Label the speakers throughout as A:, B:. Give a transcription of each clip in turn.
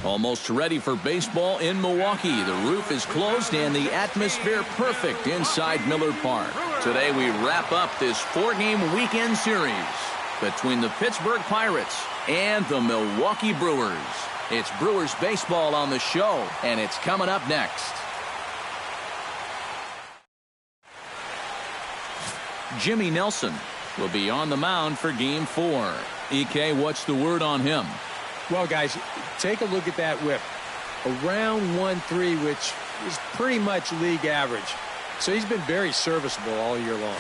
A: Almost ready for baseball in Milwaukee. The roof is closed and the atmosphere perfect inside Miller Park. Today we wrap up this 4-game weekend series between the Pittsburgh Pirates and the Milwaukee Brewers. It's Brewers baseball on the show, and it's coming up next. Jimmy Nelson will be on the mound for Game 4. EK, what's the word on him?
B: Well, guys, take a look at that whip. Around 1.3, which is pretty much league average. So he's been very serviceable all year long.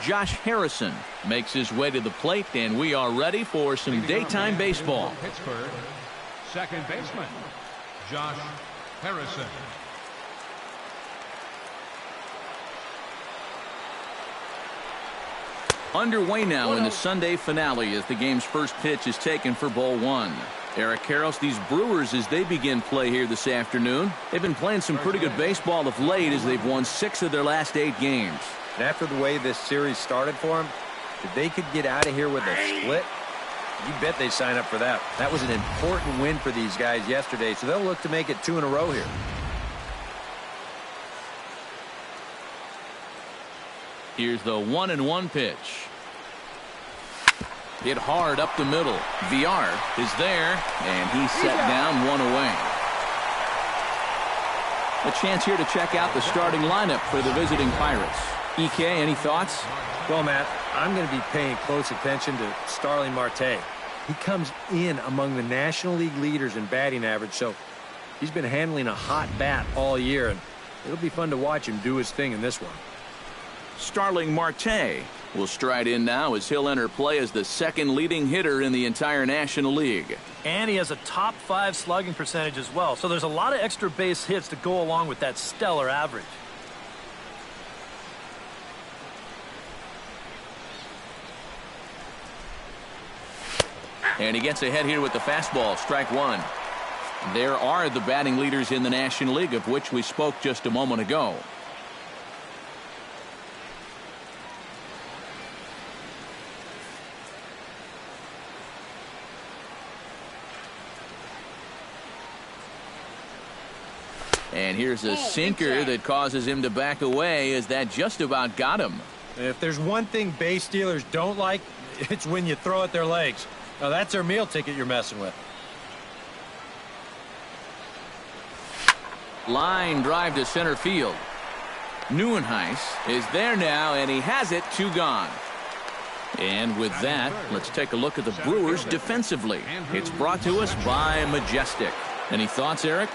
A: Josh Harrison makes his way to the plate, and we are ready for some daytime baseball.
C: Pittsburgh, second baseman, Josh Harrison.
A: Underway now in the Sunday finale as the game's first pitch is taken for ball 1. Eric Karros, these Brewers, as they begin play here this afternoon, they've been playing some pretty good baseball of late as they've won 6 of their last 8 games.
D: And after the way this series started for them, if they could get out of here with a split, you bet they sign up for that. That was an important win for these guys yesterday, so they'll look to make it 2 in a row here.
A: Here's the 1-1 pitch. Hit hard up the middle. VR is there, and he's set down 1 away. A chance here to check out the starting lineup for the visiting Pirates. EK, any thoughts?
B: Well, Matt, I'm going to be paying close attention to Starling Marte. He comes in among the National League leaders in batting average, so he's been handling a hot bat all year, and it'll be fun to watch him do his thing in this one.
A: Starling Marte will stride in now as he'll enter play as the second leading hitter in the entire National League.
E: And he has a top 5 slugging percentage as well, so there's a lot of extra base hits to go along with that stellar average.
A: And he gets ahead here with the fastball, strike 1. There are the batting leaders in the National League, of which we spoke just a moment ago. And here's a sinker that causes him to back away as that just about got him.
B: If there's one thing base stealers don't like, it's when you throw at their legs. Now that's their meal ticket you're messing with.
A: Line drive to center field. Nieuwenhuis is there now, and he has it, 2 gone. And with that, let's take a look at the Brewers defensively. It's brought to us by Majestic. Any thoughts, Eric?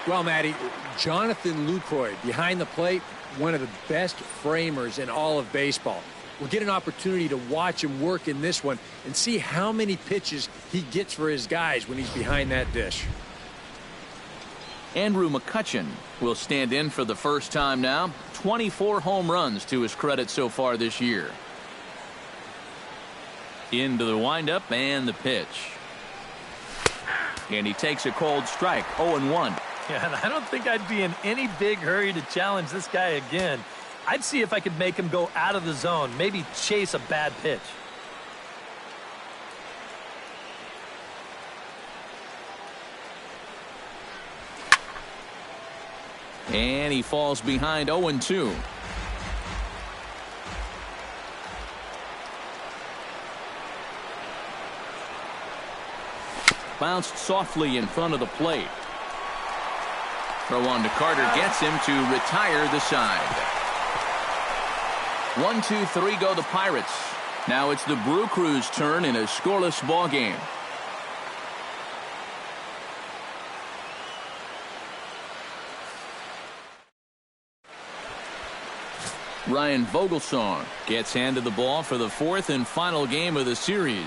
B: Well, Matty, Jonathan Lucroy behind the plate, one of the best framers in all of baseball. We'll get an opportunity to watch him work in this one and see how many pitches he gets for his guys when he's behind that dish.
A: Andrew McCutchen will stand in for the first time now. 24 home runs to his credit so far this year. Into the windup and the pitch. And he takes a cold strike, 0-1.
E: Yeah, and I don't think I'd be in any big hurry to challenge this guy again. I'd see if I could make him go out of the zone, maybe chase a bad pitch.
A: And he falls behind 0-2. Bounced softly in front of the plate. Throw on to Carter gets him to retire the side. 1-2-3 go the Pirates. Now it's the Brew Crew's turn in a scoreless ball game. Ryan Vogelsong gets handed the ball for the 4th and final game of the series.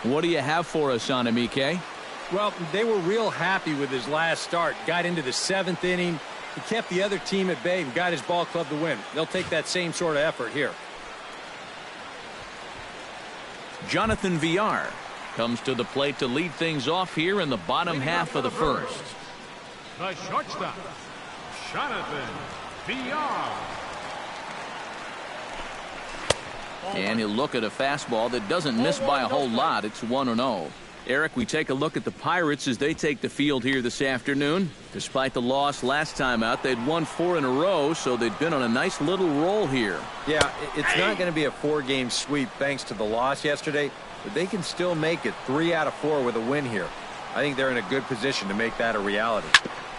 A: What do you have for us on him, EK?
B: Well, they were real happy with his last start. Got into the 7th inning. He kept the other team at bay and got his ball club to win. They'll take that same sort of effort here.
A: Jonathan VR comes to the plate to lead things off here in the bottom half of the first.
C: The shortstop, Jonathan VR.
A: And he'll look at a fastball that doesn't miss by a whole lot. It's 1-0. Eric, we take a look at the Pirates as they take the field here this afternoon. Despite the loss last time out, they'd won 4 in a row, so they'd been on a nice little roll here.
D: Yeah, it's not going to be a 4-game sweep thanks to the loss yesterday, but they can still make it 3 out of 4 with a win here. I think they're in a good position to make that a reality.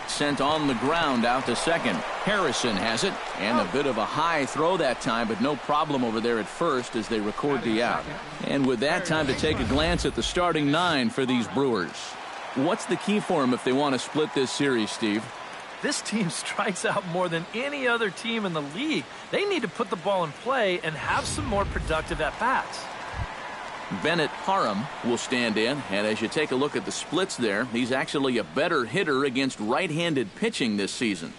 A: Sent on the ground out to second. Harrison has it, and a bit of a high throw that time, but no problem over there at first as they record the out. And with that, time to take a glance at the starting 9 for these Brewers. What's the key for them if they want to split this series, Steve?
E: This team strikes out more than any other team in the league. They need to put the ball in play and have some more productive at-bats.
A: Bennett Parham will stand in, and as you take a look at the splits there, he's actually a better hitter against right-handed pitching this season.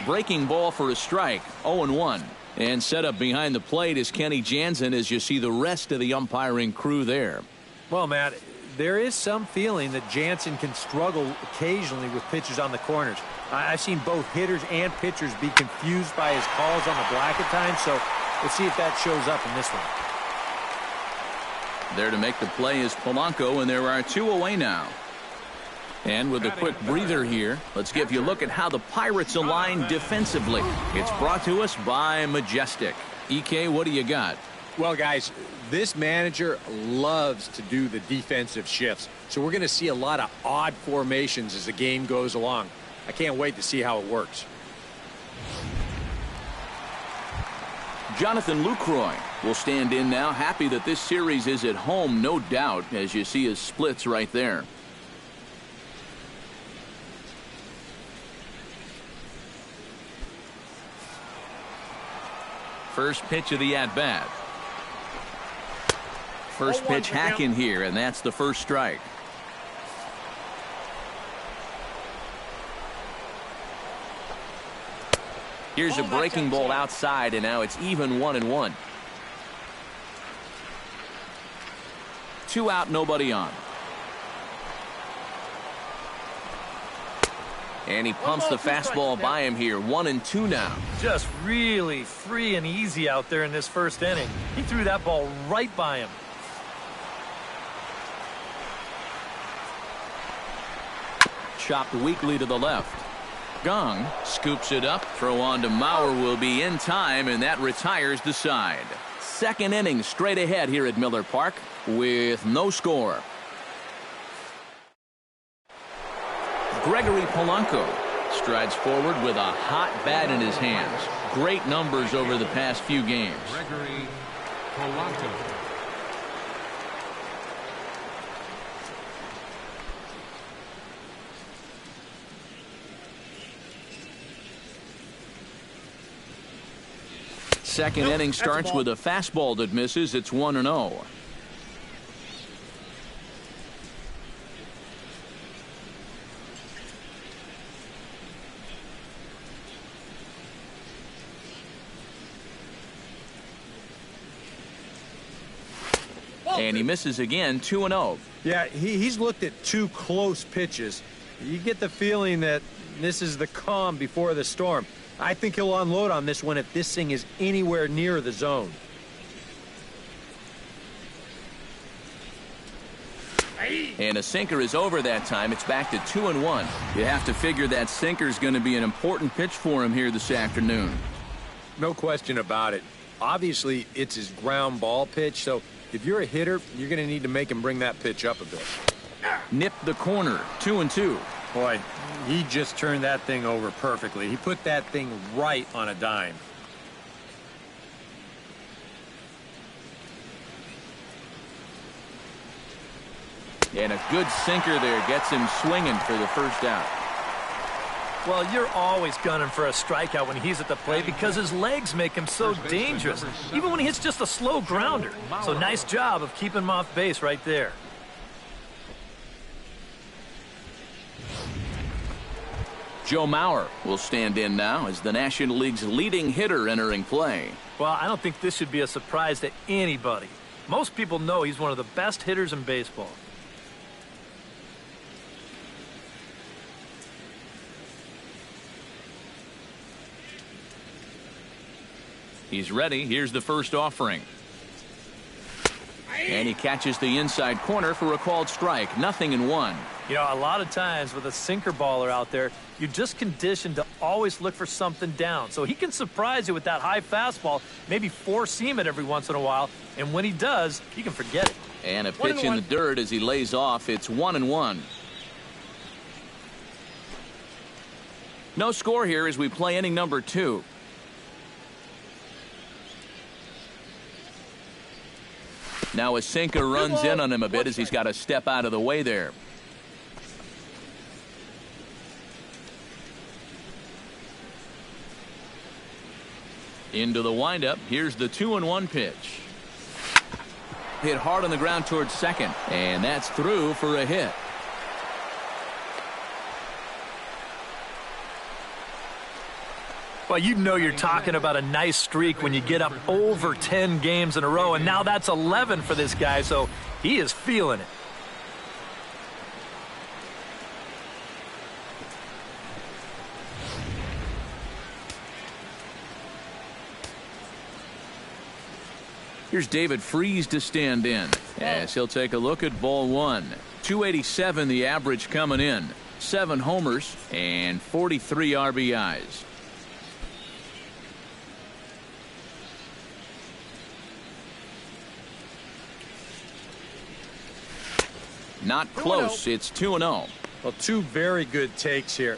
A: Breaking ball for a strike, 0-1. And set up behind the plate is Kenny Jansen as you see the rest of the umpiring crew there.
B: Well, Matt, there is some feeling that Jansen can struggle occasionally with pitches on the corners. I've seen both hitters and pitchers be confused by his calls on the black at times, so we'll see if that shows up in this one.
A: There to make the play is Polanco, and there are 2 away now. And with a quick breather here, let's give you a look at how the Pirates align defensively. It's brought to us by Majestic. EK, what do you got?
B: Well, guys, this manager loves to do the defensive shifts, so we're going to see a lot of odd formations as the game goes along. I can't wait to see how it works.
A: Jonathan Lucroy will stand in now, happy that this series is at home, no doubt, as you see his splits right there. First pitch of the at-bat. First pitch hack in here, and that's the first strike. Here's a breaking ball outside, and now it's even 1-1. 2 out, nobody on. And he pumps the fastball by him here. 1-2 now.
E: Just really free and easy out there in this first inning. He threw that ball right by him.
A: Chopped weakly to the left. Gong scoops it up. Throw on to Mauer will be in time, and that retires the side. Second inning straight ahead here at Miller Park with no score. Gregory Polanco strides forward with a hot bat in his hands. Great numbers over the past few games.
C: Gregory Polanco.
A: Second inning starts with a fastball that misses. It's 1-0. And he misses again, 2-0.
B: Yeah, he's looked at 2 close pitches. You get the feeling that this is the calm before the storm. I think he'll unload on this one if this thing is anywhere near the zone.
A: And a sinker is over that time. It's back to 2-1. You have to figure that sinker is going to be an important pitch for him here this afternoon.
B: No question about it. Obviously, it's his ground ball pitch, so if you're a hitter, you're going to need to make him bring that pitch up a bit.
A: Nipped the corner, 2-2.
B: Boy, he just turned that thing over perfectly. He put that thing right on a dime.
A: And a good sinker there gets him swinging for the first out.
E: Well, you're always gunning for a strikeout when he's at the plate because his legs make him so dangerous, even when he hits just a slow grounder. So nice job of keeping him off base right there.
A: Joe Mauer will stand in now as the National League's leading hitter entering play.
E: Well, I don't think this should be a surprise to anybody. Most people know he's one of the best hitters in baseball.
A: He's ready. Here's the first offering. And he catches the inside corner for a called strike. 0-1.
E: You know, a lot of times with a sinker baller out there, you're just conditioned to always look for something down. So he can surprise you with that high fastball, maybe four-seam it every once in a while. And when he does, you can forget it.
A: And a pitch in the dirt as he lays off. It's 1-1. No score here as we play inning number 2. Now a sinker runs in on him a bit as he's got to step out of the way there. Into the windup. Here's the 2-1 pitch. Hit hard on the ground towards second, and that's through for a hit.
E: Well, you know you're talking about a nice streak when you get up over 10 games in a row, and now that's 11 for this guy, so he is feeling it.
A: Here's David Freese to stand in as he'll take a look at ball 1. 287 the average coming in. 7 homers and 43 RBIs. Not close. It's 2-0.
D: Well, 2 very good takes here.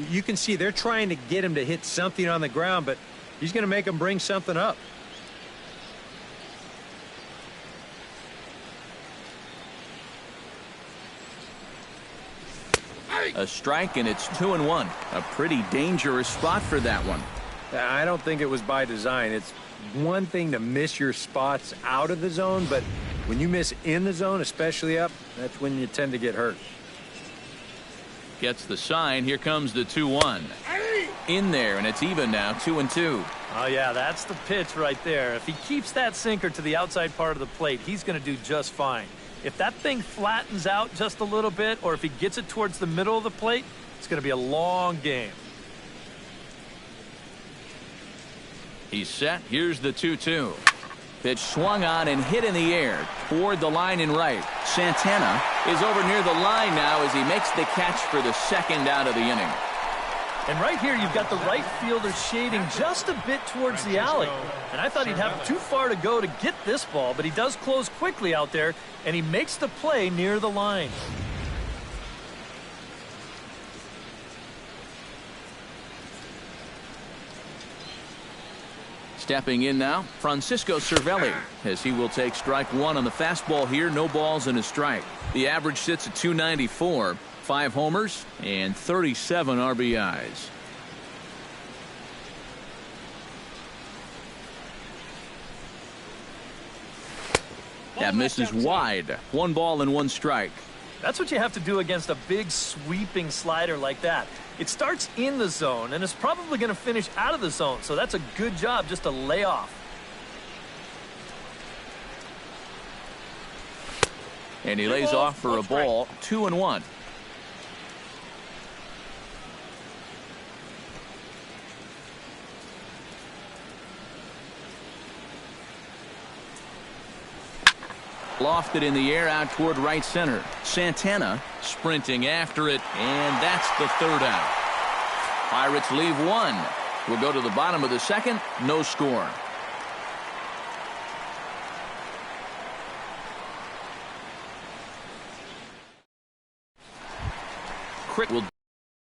D: You can see they're trying to get him to hit something on the ground, but he's going to make him bring something up.
A: A strike, and it's 2-1. A pretty dangerous spot for that one.
D: I don't think it was by design. It's one thing to miss your spots out of the zone, but when you miss in the zone, especially up, that's when you tend to get hurt.
A: Gets the sign. Here comes the 2-1. In there, and it's even now, 2-2.
E: Oh, yeah, that's the pitch right there. If he keeps that sinker to the outside part of the plate, he's going to do just fine. If that thing flattens out just a little bit, or if he gets it towards the middle of the plate, it's going to be a long game.
A: He's set. Here's the 2-2. Pitch swung on and hit in the air toward the line and right. Santana is over near the line now as he makes the catch for the second out of the inning.
E: And right here, you've got the right fielder shading just a bit towards the alley. And I thought he'd have too far to go to get this ball, but he does close quickly out there, and he makes the play near the line.
A: Stepping in now, Francisco Cervelli, as he will take strike 1 on the fastball here. No balls and a strike. The average sits at 294. 5 homers and 37 RBIs. That misses wide. 1 ball and 1 strike.
E: That's what you have to do against a big sweeping slider like that. It starts in the zone, and it's probably going to finish out of the zone, so that's a good job just to lay off.
A: And he lays off for a ball. 2-1. Lofted in the air out toward right center. Santana sprinting after it, and that's the 3rd out. Pirates leave 1. We'll go to the bottom of the 2nd. No score. Crick will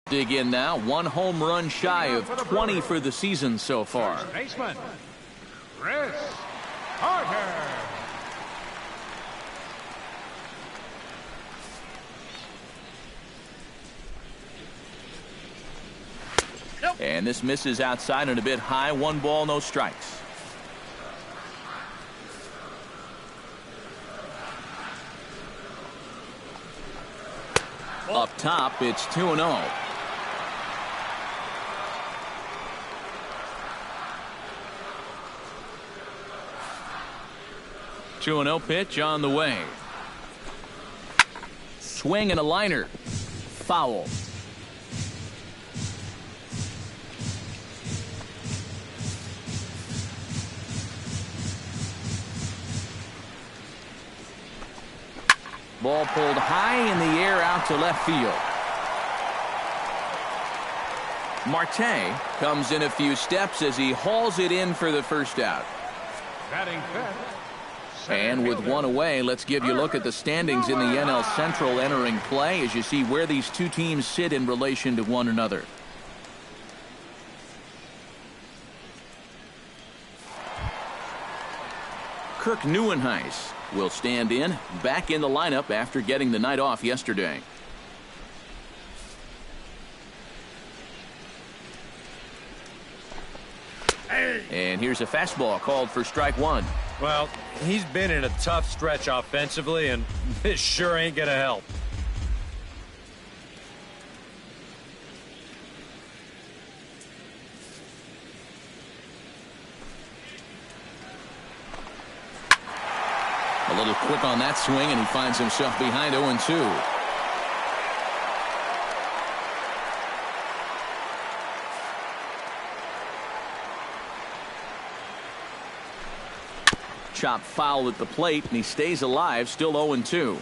A: dig in now. 1 home run shy of 20 for the season so far.
C: Baseman, Chris Carter.
A: And this misses outside and a bit high. 1 ball, no strikes. Up top, it's 2-0. Two-0 pitch on the way. Swing and a liner. Foul. ball pulled high in the air out to left field. Marte comes in a few steps as he hauls it in for the first out.
C: Batting fifth.
A: And with one away, let's give you a look at the standings in the NL Central entering play as you see where these two teams sit in relation to one another. Kirk Neuenhuis will stand in, back in the lineup after getting the night off yesterday. And here's a fastball called for strike one.
D: Well, he's been in a tough stretch offensively, and this sure ain't gonna help.
A: A little quick on that swing, and he finds himself behind 0-2. Chop foul at the plate, and he stays alive, still 0-2.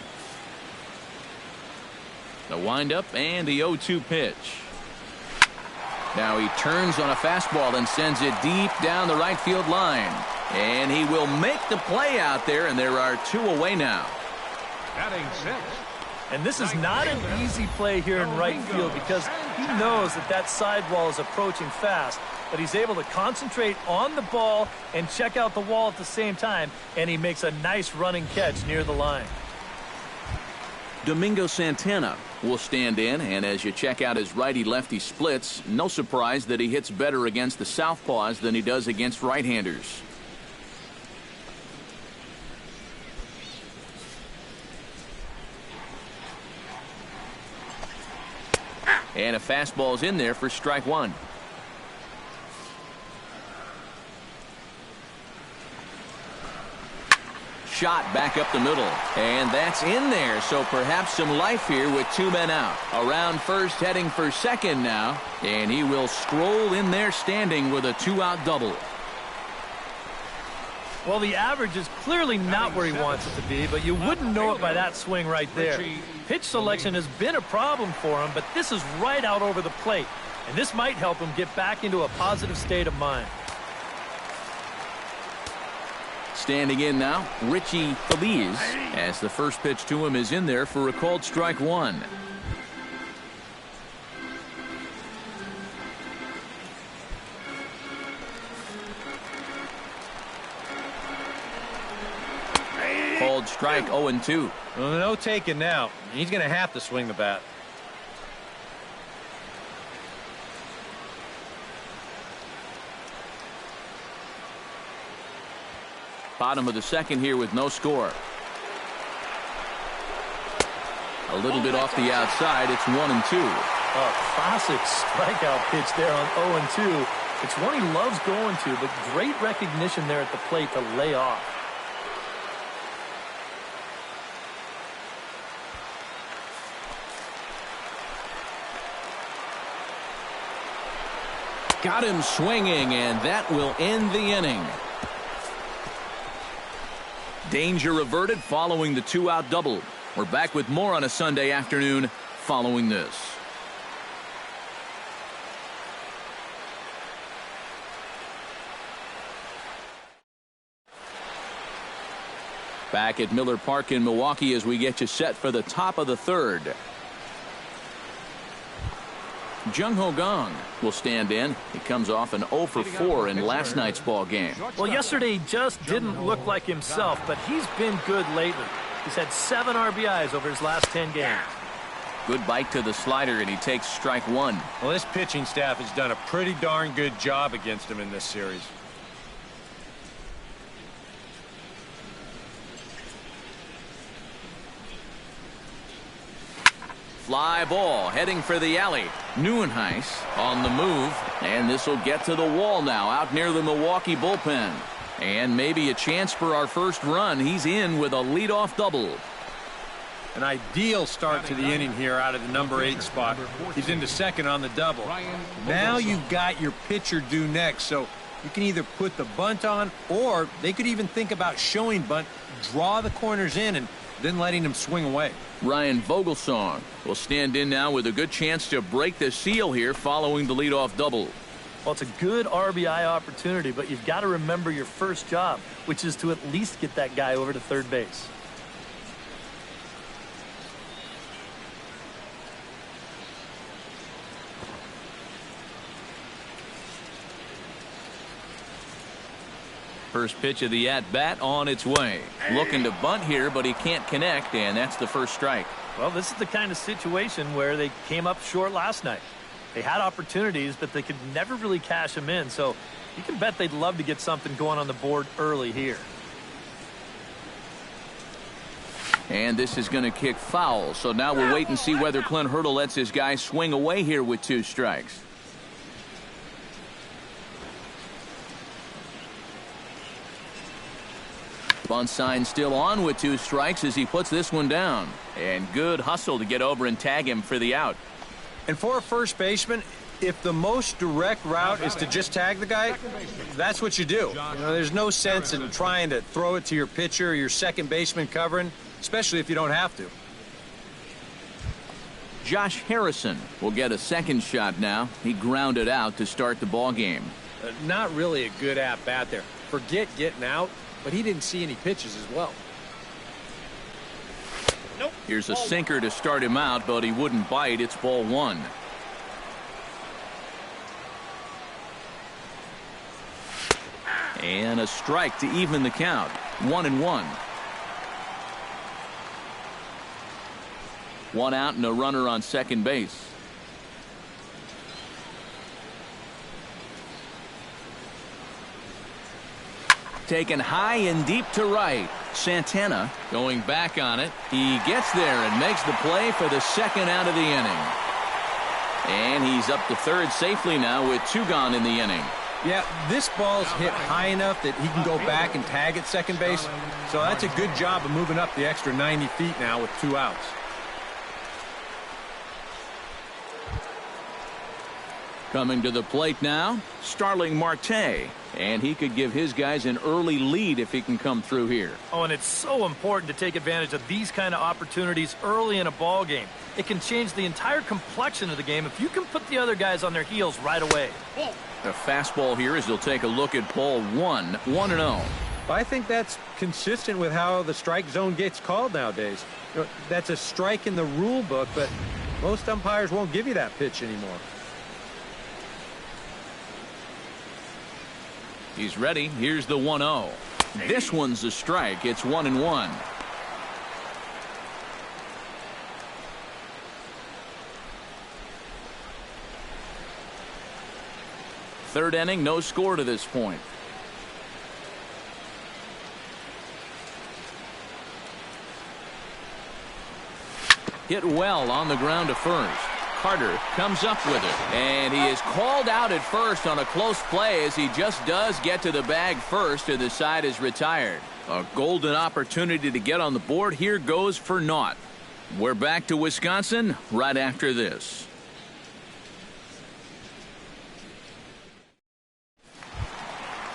A: The windup and the 0-2 pitch. Now he turns on a fastball and sends it deep down the right field line. And he will make the play out there, and there are two away now.
C: Batting sixth.
E: And this is not an easy play here in right field because he knows that that sidewall is approaching fast, but he's able to concentrate on the ball and check out the wall at the same time, and he makes a nice running catch near the line.
A: Domingo Santana will stand in, and as you check out his righty-lefty splits, no surprise that he hits better against the southpaws than he does against right-handers. And a fastball's in there for strike one. Shot back up the middle, and that's in there, so perhaps some life here with two men out. Around first, heading for second now, and he will scroll in there standing with a two-out double.
E: Well, the average is clearly not where he wants it to be, but you wouldn't know it by that swing right there. Pitch selection has been a problem for him, but this is right out over the plate, and this might help him get back into a positive state of mind.
A: Standing in now, Richie Feliz, as the first pitch to him is in there for a called strike one. Called strike 0-2.
D: Well, no taking now. He's going to have to swing the bat.
A: Bottom of the second here with no score. A little bit off the outside. It's 1-2.
E: A classic strikeout pitch there on 0-2. It's one he loves going to, but great recognition there at the plate to lay off.
A: Got him swinging, and that will end the inning. Danger averted following the two-out double. We're back with more on a Sunday afternoon following this. Back at Miller Park in Milwaukee as we get you set for the top of the third. Jung Ho Gong will stand in. He comes off an 0 for 4 in last night's ball game.
E: Well, yesterday he just didn't look like himself, but he's been good lately. He's had 7 RBIs over his last 10 games.
A: Good bite to the slider, and he takes strike one.
D: Well, this pitching staff has done a pretty darn good job against him in this series.
A: Fly ball heading for the alley. Neuenhuis on the move, and this will get to the wall now out near the Milwaukee bullpen. And maybe a chance for our first run. He's in with a leadoff double.
D: An ideal start to the inning here out of the number 8 spot. He's into second on the double. Now you've got your pitcher due next, so you can either put the bunt on, or they could even think about showing bunt, draw the corners in, and then letting him swing away.
A: Ryan Vogelsong will stand in now with a good chance to break the seal here following the leadoff double.
E: Well, it's a good RBI opportunity, but you've got to remember your first job, which is to at least get that guy over to third base.
A: First pitch of the at-bat on its way. Looking to bunt here, but he can't connect, and that's the first strike.
E: Well, this is the kind of situation where they came up short last night. They had opportunities, but they could never really cash them in, so you can bet they'd love to get something going on the board early here.
A: And this is going to kick foul, so now we'll wait and see whether Clint Hurdle lets his guy swing away here with 2 strikes. Bunt sign still on with 2 strikes as he puts this one down. And good hustle to get over and tag him for the out.
D: And for a first baseman, if the most direct route is to just tag the guy, that's what you do. There's no sense in trying to throw it to your pitcher or your second baseman covering, especially if you don't have to.
A: Josh Harrison will get a second shot now. He grounded out to start the ball game.
B: Not really a good at-bat there. Forget getting out, but he didn't see any pitches as well.
A: Here's a sinker to start him out, but he wouldn't bite. It's ball 1. And a strike to even the count. 1-1. 1 out and a runner on second base. Taken high and deep to right. Santana going back on it. He gets there and makes the play for the second out of the inning. And he's up to third safely now with 2 gone in the inning.
D: Yeah, this ball's hit high enough that he can go back and tag at second base. So that's a good job of moving up the extra 90 feet now with 2 outs.
A: Coming to the plate now, Starling Marte. And he could give his guys an early lead if he can come through here.
E: Oh, and it's so important to take advantage of these kind of opportunities early in a ball game. It can change the entire complexion of the game if you can put the other guys on their heels right away.
A: The fastball here as he'll take a look at ball 1, 1-0.
D: I think that's consistent with how the strike zone gets called nowadays. That's a strike in the rule book, but most umpires won't give you that pitch anymore.
A: He's ready. Here's the 1-0. This one's a strike. It's 1-1. Third inning, no score to this point. Hit well on the ground to first. Carter comes up with it, and he is called out at first on a close play as he just does get to the bag first, and the side is retired. A golden opportunity to get on the board here goes for naught. We're back to Wisconsin right after this.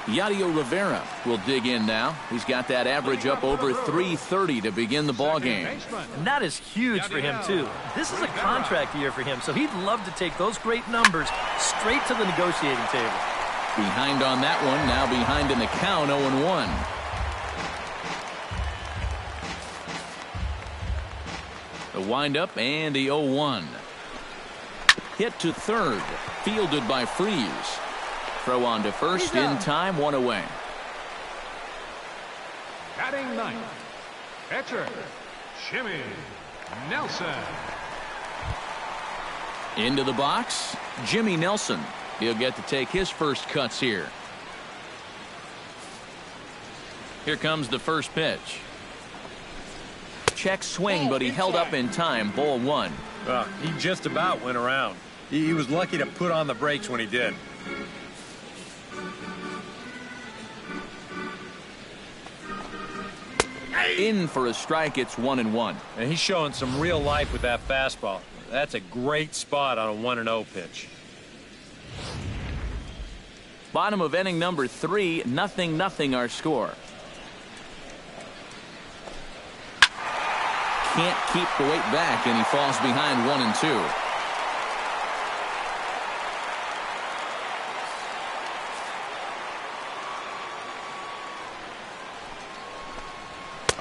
A: Yadier Rivera will dig in now. He's got that average up over 330 to begin the ball game.
E: And that is huge for him, too. This is a contract year for him, so he'd love to take those great numbers straight to the negotiating table.
A: Behind on that one, now behind in the count, 0-1. The windup and the 0-1. Hit to third, fielded by Freese. Throw on to first in time, 1 away.
C: Batting ninth, catcher, Jimmy Nelson.
A: Into the box, Jimmy Nelson. He'll get to take his first cuts here. Here comes the first pitch. Check swing, but he held up in time, ball 1.
D: He just about went around. He was lucky to put on the brakes when he did.
A: In for a strike, it's 1-1.
D: And he's showing some real life with that fastball. That's a great spot on a 1-0 pitch.
A: Bottom of inning number 3, 0-0 our score. can't keep the weight back, and he falls behind 1-2.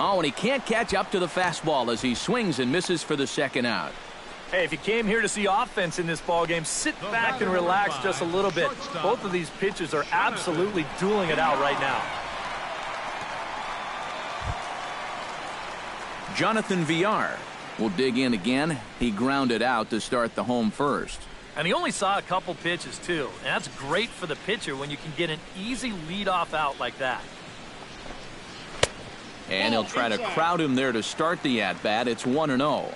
A: Oh, and he can't catch up to the fastball as he swings and misses for the second out.
E: Hey, if you came here to see offense in this ballgame, sit back and relax just a little bit. Both of these pitchers are absolutely dueling it out right now.
A: Jonathan Villar will dig in again. He grounded out to start the home first.
E: And he only saw a couple pitches, too. And that's great for the pitcher when you can get an easy leadoff out like that.
A: And he'll try to crowd him there to start the at-bat. It's 1-0.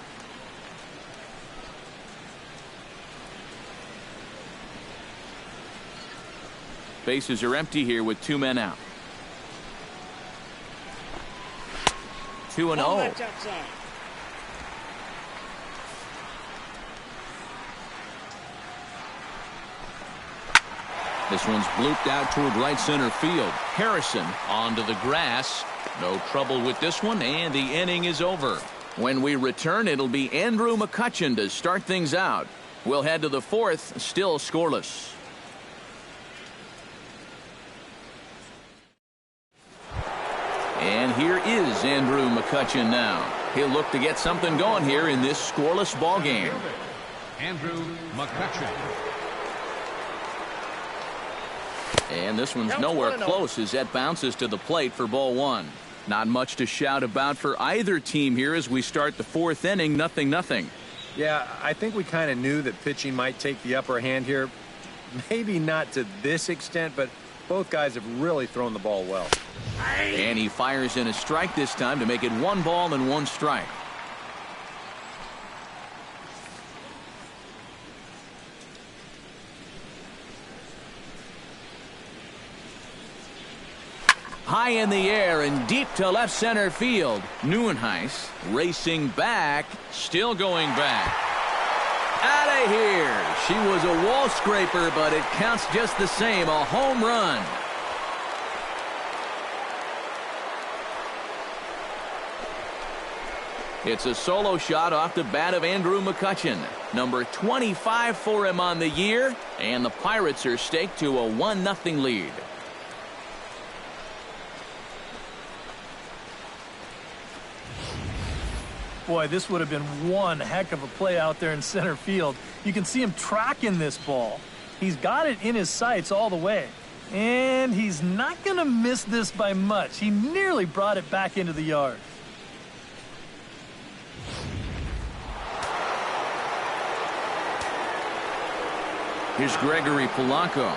A: Bases are empty here with 2 men out. 2-0. This one's blooped out toward right center field. Harrison onto the grass. No trouble with this one, and the inning is over. When we return, it'll be Andrew McCutchen to start things out. We'll head to the fourth, still scoreless. And here is Andrew McCutchen now. He'll look to get something going here in this scoreless ball game.
C: Andrew McCutchen.
A: And this one's nowhere close as that bounces to the plate for ball one. Not much to shout about for either team here as we start the fourth inning, 0-0.
D: Yeah, I think we kind of knew that pitching might take the upper hand here. Maybe not to this extent, but both guys have really thrown the ball well.
A: And he fires in a strike this time to make it 1 ball and 1 strike. High in the air and deep to left center field. Neuenhuis racing back, still going back. Out of here. She was a wall scraper, but it counts just the same. A home run. It's a solo shot off the bat of Andrew McCutchen. Number 25 for him on the year, and the Pirates are staked to a 1-0 lead.
E: Boy, this would have been one heck of a play out there in center field. You can see him tracking this ball. He's got it in his sights all the way. And he's not going to miss this by much. He nearly brought it back into the yard.
A: Here's Gregory Polanco.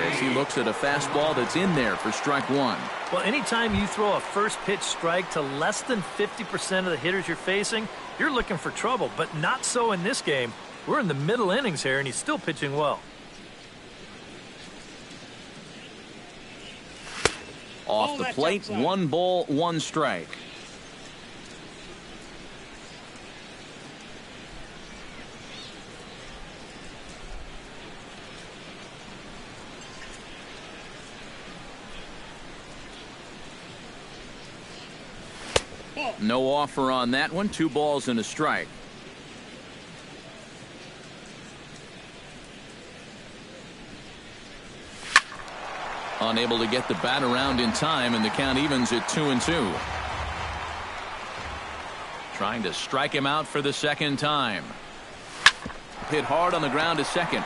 A: As he looks at a fastball that's in there for strike one.
E: Well, anytime you throw a first pitch strike to less than 50% of the hitters you're facing, you're looking for trouble, but not so in this game. We're in the middle innings here, and he's still pitching well.
A: Off the plate, 1 ball, 1 strike. No offer on that one. 2 balls and a strike. Unable to get the bat around in time, and the count evens at 2-2. Trying to strike him out for the second time. Hit hard on the ground to second.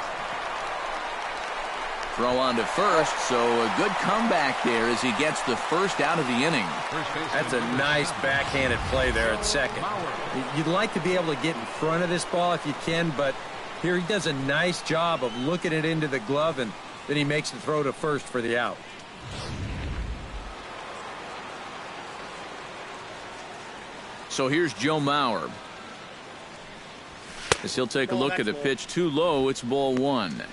A: Throw on to first, so a good comeback there as he gets the first out of the inning.
D: That's a nice backhanded play there at second. You'd like to be able to get in front of this ball if you can, but here he does a nice job of looking it into the glove, and then he makes the throw to first for the out.
A: So here's Joe Mauer. As he'll take a look at a pitch too low, it's ball 1.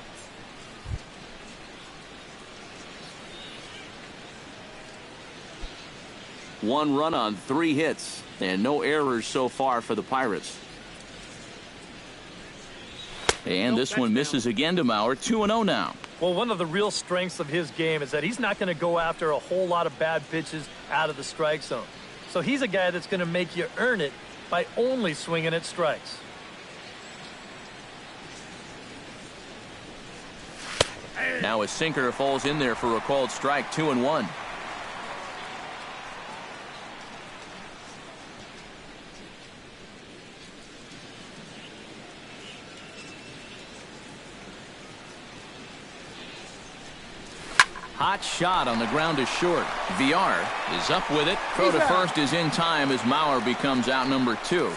A: One run on 3 hits, and no errors so far for the Pirates. And this one misses again to Mauer. 2-0 now.
E: Well, one of the real strengths of his game is that he's not going to go after a whole lot of bad pitches out of the strike zone. So he's a guy that's going to make you earn it by only swinging at strikes.
A: Now a sinker falls in there for a called strike, 2-1. Hot shot on the ground is short. VR is up with it. Throw to first is in time as Mauer becomes out number 2.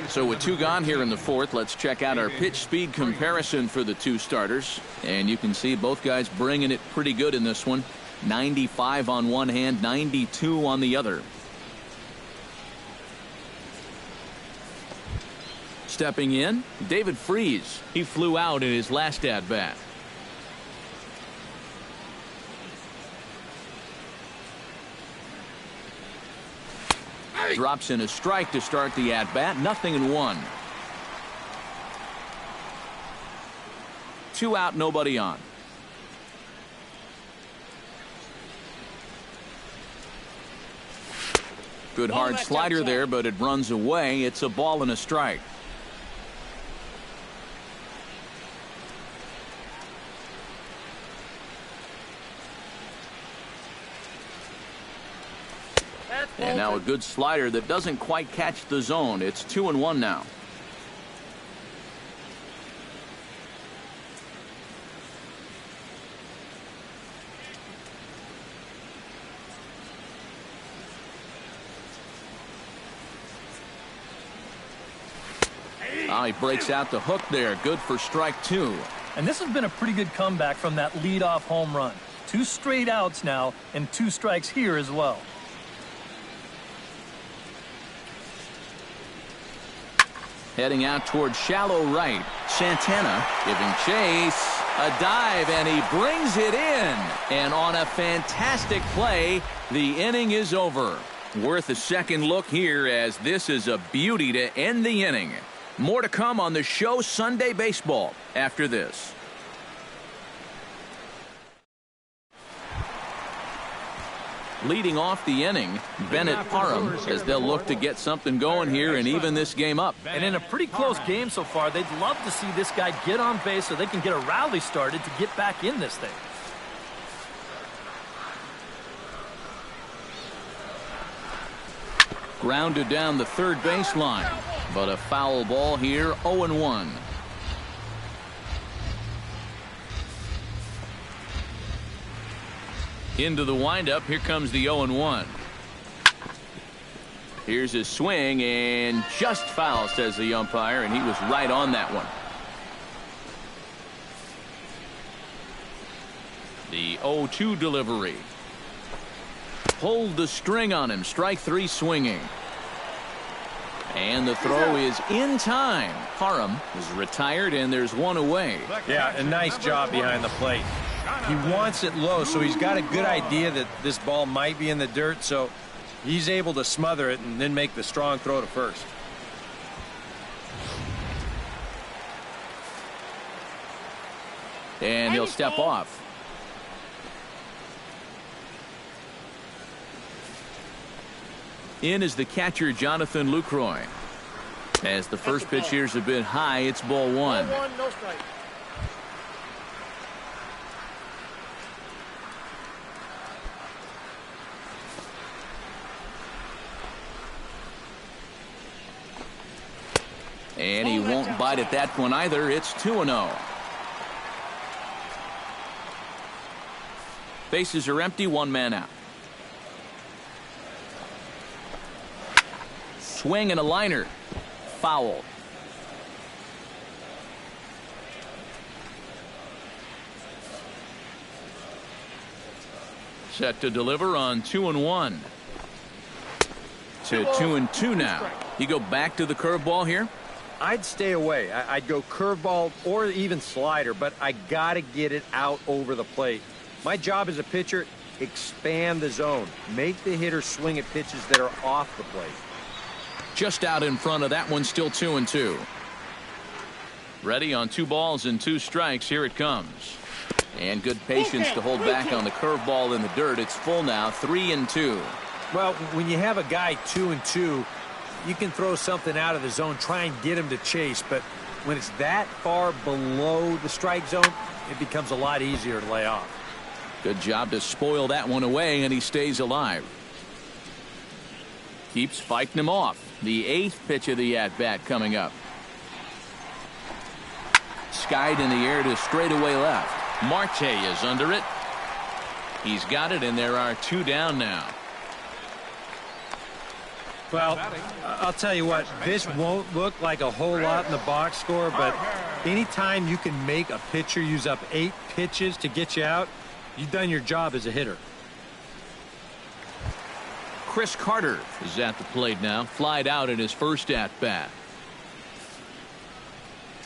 A: So with 2 gone here in the 4th, let's check out our pitch speed comparison for the 2 starters. And you can see both guys bringing it pretty good in this one. 95 on one hand, 92 on the other. Stepping in, David Freese. He flew out in his last at-bat. Drops in a strike to start the at-bat. 0-1. 2 out, nobody on. Good hard slider there, but it runs away. It's a ball and a strike. And now a good slider that doesn't quite catch the zone. It's 2-1 now. He breaks out the hook there. Good for strike 2.
E: And this has been a pretty good comeback from that leadoff home run. 2 straight outs now and 2 strikes here as well.
A: Heading out towards shallow right. Santana giving chase. A dive, and he brings it in. And on a fantastic play, the inning is over. Worth a second look here, as this is a beauty to end the inning. More to come on the show Sunday Baseball after this. Leading off the inning, Bennett Parham, as they'll look to get something going here and even this game up.
E: And in a pretty close game so far, they'd love to see this guy get on base so they can get a rally started to get back in this thing.
A: Grounded down the third baseline, but a foul ball here, 0-1. Into the windup, here comes the 0-1. Here's his swing, and just foul, says the umpire, and he was right on that one. The 0-2 delivery. Pulled the string on him. Strike 3 swinging. And the throw is in time. Parham is retired, and there's one away.
D: Yeah, a nice job behind the plate. He wants it low, so he's got a good idea that this ball might be in the dirt, so he's able to smother it and then make the strong throw to first.
A: And he'll step off. In is the catcher, Jonathan Lucroy. As the first pitch here's a bit high, it's ball 1.
F: Ball 1, no strike.
A: And he won't bite at that one either. It's 2-0. Bases are empty, 1 man out. Swing and a liner. Foul. Set to deliver on 2-1. To 2-2 now. You go back to the curveball here?
D: I'd stay away. I'd go curveball or even slider, but I got to get it out over the plate. My job as a pitcher, expand the zone. Make the hitter swing at pitches that are off the plate.
A: Just out in front of that one, still 2-2. Ready on 2 balls and 2 strikes. Here it comes. And good patience to hold back on the curveball in the dirt. It's full now, 3-2.
B: Well, when you have a guy 2-2, you can throw something out of the zone, try and get him to chase. But when it's that far below the strike zone, it becomes a lot easier to lay off.
A: Good job to spoil that one away, and he stays alive. Keeps fighting him off. The 8th pitch of the at-bat coming up. Skied in the air to straightaway left. Marte is under it. He's got it, and there are 2 down now.
D: Well, I'll tell you what, this won't look like a whole lot in the box score, but anytime you can make a pitcher use up 8 pitches to get you out, you've done your job as a hitter.
A: Chris Carter is at the plate now, flied out in his first at-bat.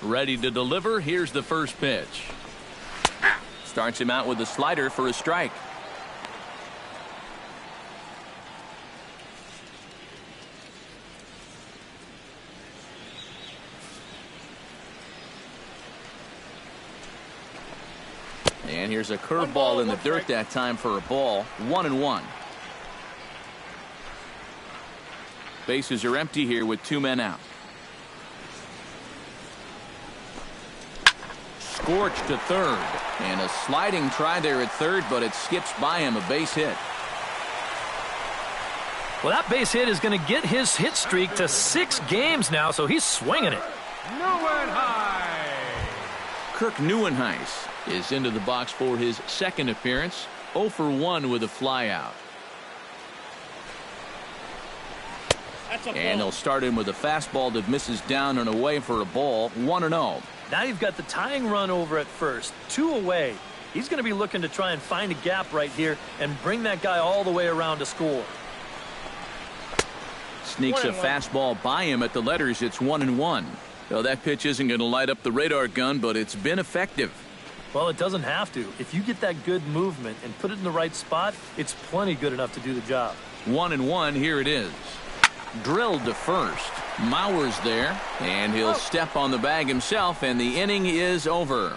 A: Ready to deliver. Here's the first pitch. Starts him out with a slider for a strike. And here's a curveball in the dirt that time for a ball. 1-1. Bases are empty here with 2 men out. Scorched to third. And a sliding try there at third, but it skips by him. A base hit.
E: Well, that base hit is going to get his hit streak to 6 games now, so he's swinging it.
A: Kirk Neuenhuis is into the box for his second appearance. 0 for 1 with a flyout. And he'll start in with a fastball that misses down and away for a ball. 1-0.
E: Now you've got the tying run over at first. 2 away. He's going to be looking to try and find a gap right here and bring that guy all the way around to score.
A: Sneaks a fastball by him at the letters. It's 1-1. Well, that pitch isn't going to light up the radar gun, but it's been effective.
E: Well, it doesn't have to. If you get that good movement and put it in the right spot, it's plenty good enough to do the job.
A: 1-1. Here it is. Drilled to first. Mauer's there, and he'll step on the bag himself, and the inning is over.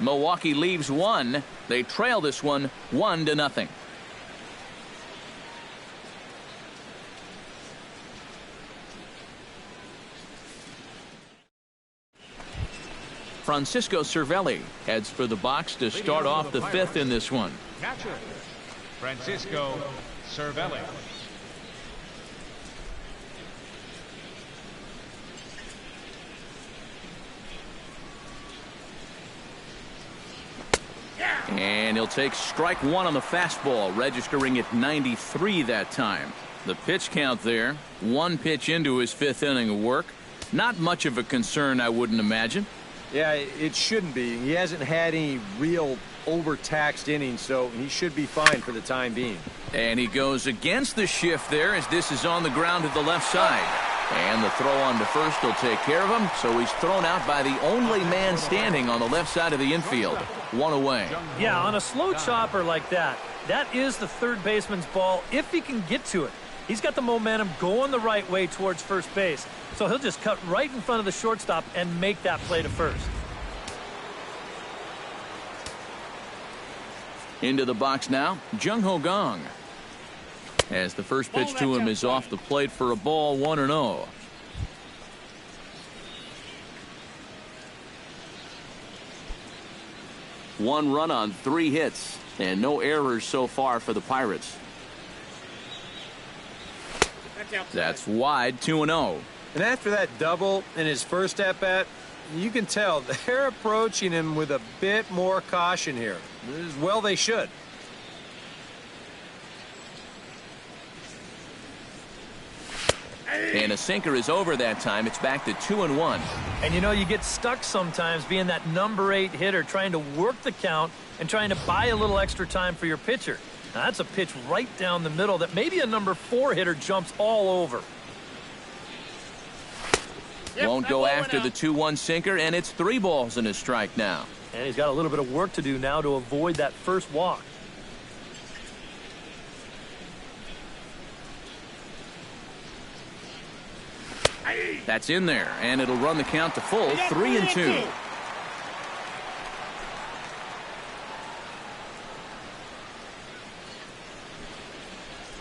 A: Milwaukee leaves 1. They trail this one 1-0. Francisco Cervelli heads for the box to start off the 5th in this one.
C: Catcher, Francisco Cervelli.
A: And he'll take strike 1 on the fastball, registering at 93 that time. The pitch count there, 1 pitch into his 5th inning of work. Not much of a concern, I wouldn't imagine.
D: Yeah, it shouldn't be. He hasn't had any real overtaxed innings, so he should be fine for the time being.
A: And he goes against the shift there as this is on the ground to the left side. And the throw on to first will take care of him, so he's thrown out by the only man standing on the left side of the infield. 1 away.
E: Yeah, on a slow chopper like that, that is the third baseman's ball if he can get to it. He's got the momentum going the right way towards first base, so he'll just cut right in front of the shortstop and make that play to first.
A: Into the box now, Jung-Ho Kang. As the first pitch to him is off the plate for a ball. 1-0. One run on 3 hits and no errors so far for the Pirates. That's wide. 2-0.
D: And after that double in his first at-bat, you can tell they're approaching him with a bit more caution here. As well they should.
A: And a sinker is over that time. It's back to 2-1.
E: And you know, you get stuck sometimes being that number 8 hitter, trying to work the count and trying to buy a little extra time for your pitcher. Now, that's a pitch right down the middle that maybe a number 4 hitter jumps all over.
A: Won't go after the 2-1 sinker, and it's 3 balls and a strike now.
E: And he's got a little bit of work to do now to avoid that first walk.
A: That's in there, and it'll run the count to full. 3-2.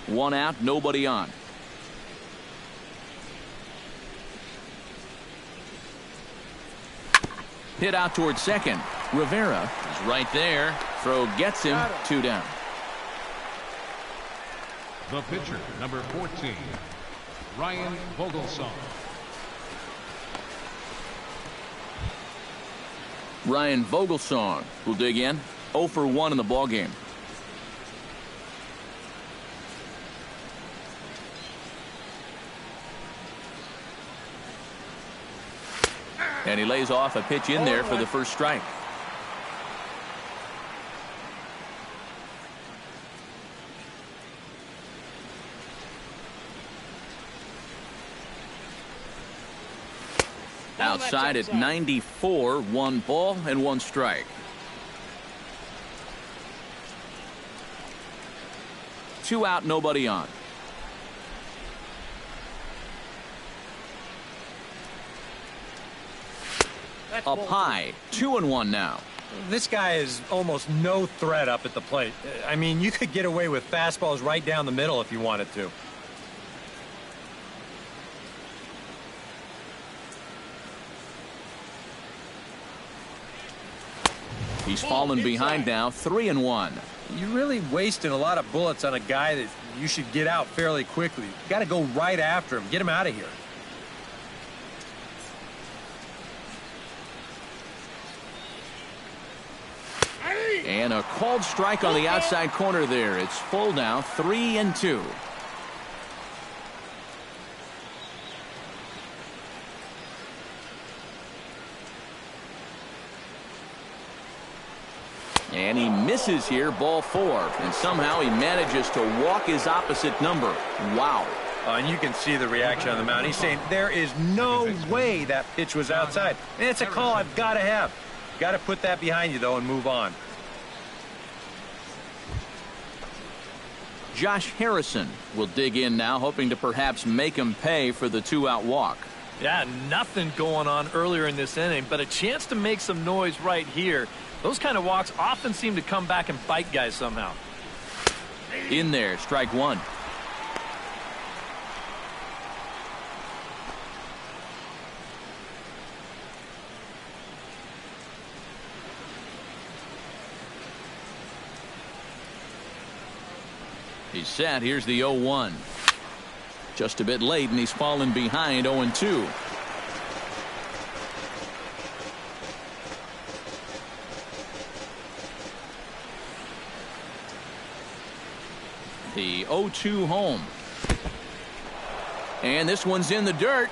A: 1 out, nobody on. Hit out towards second. Rivera is right there. Throw gets him. 2 down.
C: The pitcher, number 14, Ryan Vogelsong.
A: Ryan Vogelsong will dig in. 0 for 1 in the ballgame. And he lays off a pitch in there for the first strike. Outside at 94, 1 ball and 1 strike. 2 out, nobody on. Up high, 2-1 now.
D: This guy is almost no threat up at the plate. I mean, you could get away with fastballs right down the middle if you wanted to.
A: He's fallen behind now, 3-1.
D: You're really wasting a lot of bullets on a guy that you should get out fairly quickly. You got to go right after him. Get him out of here.
A: And a called strike on the outside corner there. It's full now, 3-2. And he misses here, ball 4. And somehow he manages to walk his opposite number. Wow.
D: And you can see the reaction on the mound. He's saying there is no way that pitch was outside. And it's a call I've got to have. Got to put that behind you, though, and move on.
A: Josh Harrison will dig in now, hoping to perhaps make him pay for the 2-out walk.
E: Yeah, nothing going on earlier in this inning, but a chance to make some noise right here. Those kind of walks often seem to come back and bite guys somehow.
A: In there, strike 1. He's set. Here's the 0-1. Just a bit late, and he's fallen behind 0-2. The 0-2 home. And this one's in the dirt.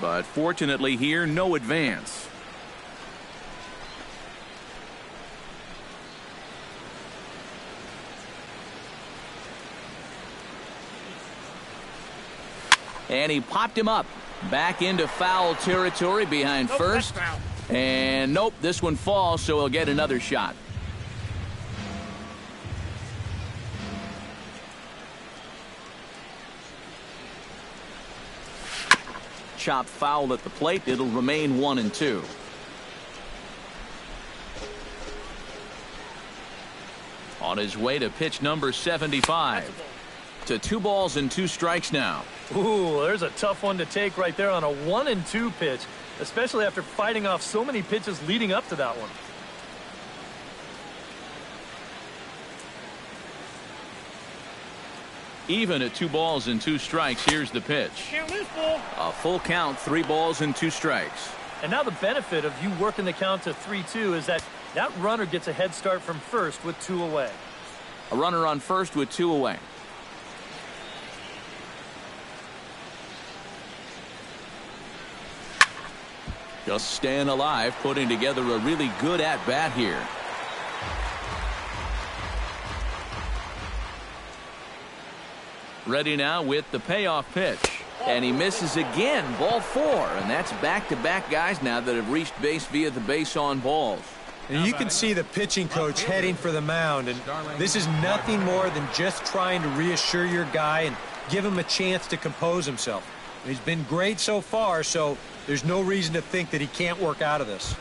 A: But fortunately here, no advance. And he popped him up. Back into foul territory behind first. And nope, this one falls, so he'll get another shot. Chopped foul at the plate. It'll remain 1-2. On his way to pitch number 75. To 2 balls and 2 strikes now.
E: Ooh, there's a tough one to take right there on a 1-2 pitch, especially after fighting off so many pitches leading up to that one.
A: Even at 2 balls and 2 strikes, here's the pitch. A full count, 3 balls and 2 strikes.
E: And now the benefit of you working the count to 3-2 is that runner gets a head start from first with 2 away.
A: A runner on first with 2 away. Just staying alive, putting together a really good at-bat here. Ready now with the payoff pitch. And he misses again, ball 4. And that's back-to-back guys now that have reached base via the base on balls.
D: And you can see the pitching coach heading for the mound. And this is nothing more than just trying to reassure your guy and give him a chance to compose himself. He's been great so far, so there's no reason to think that he can't work out of this.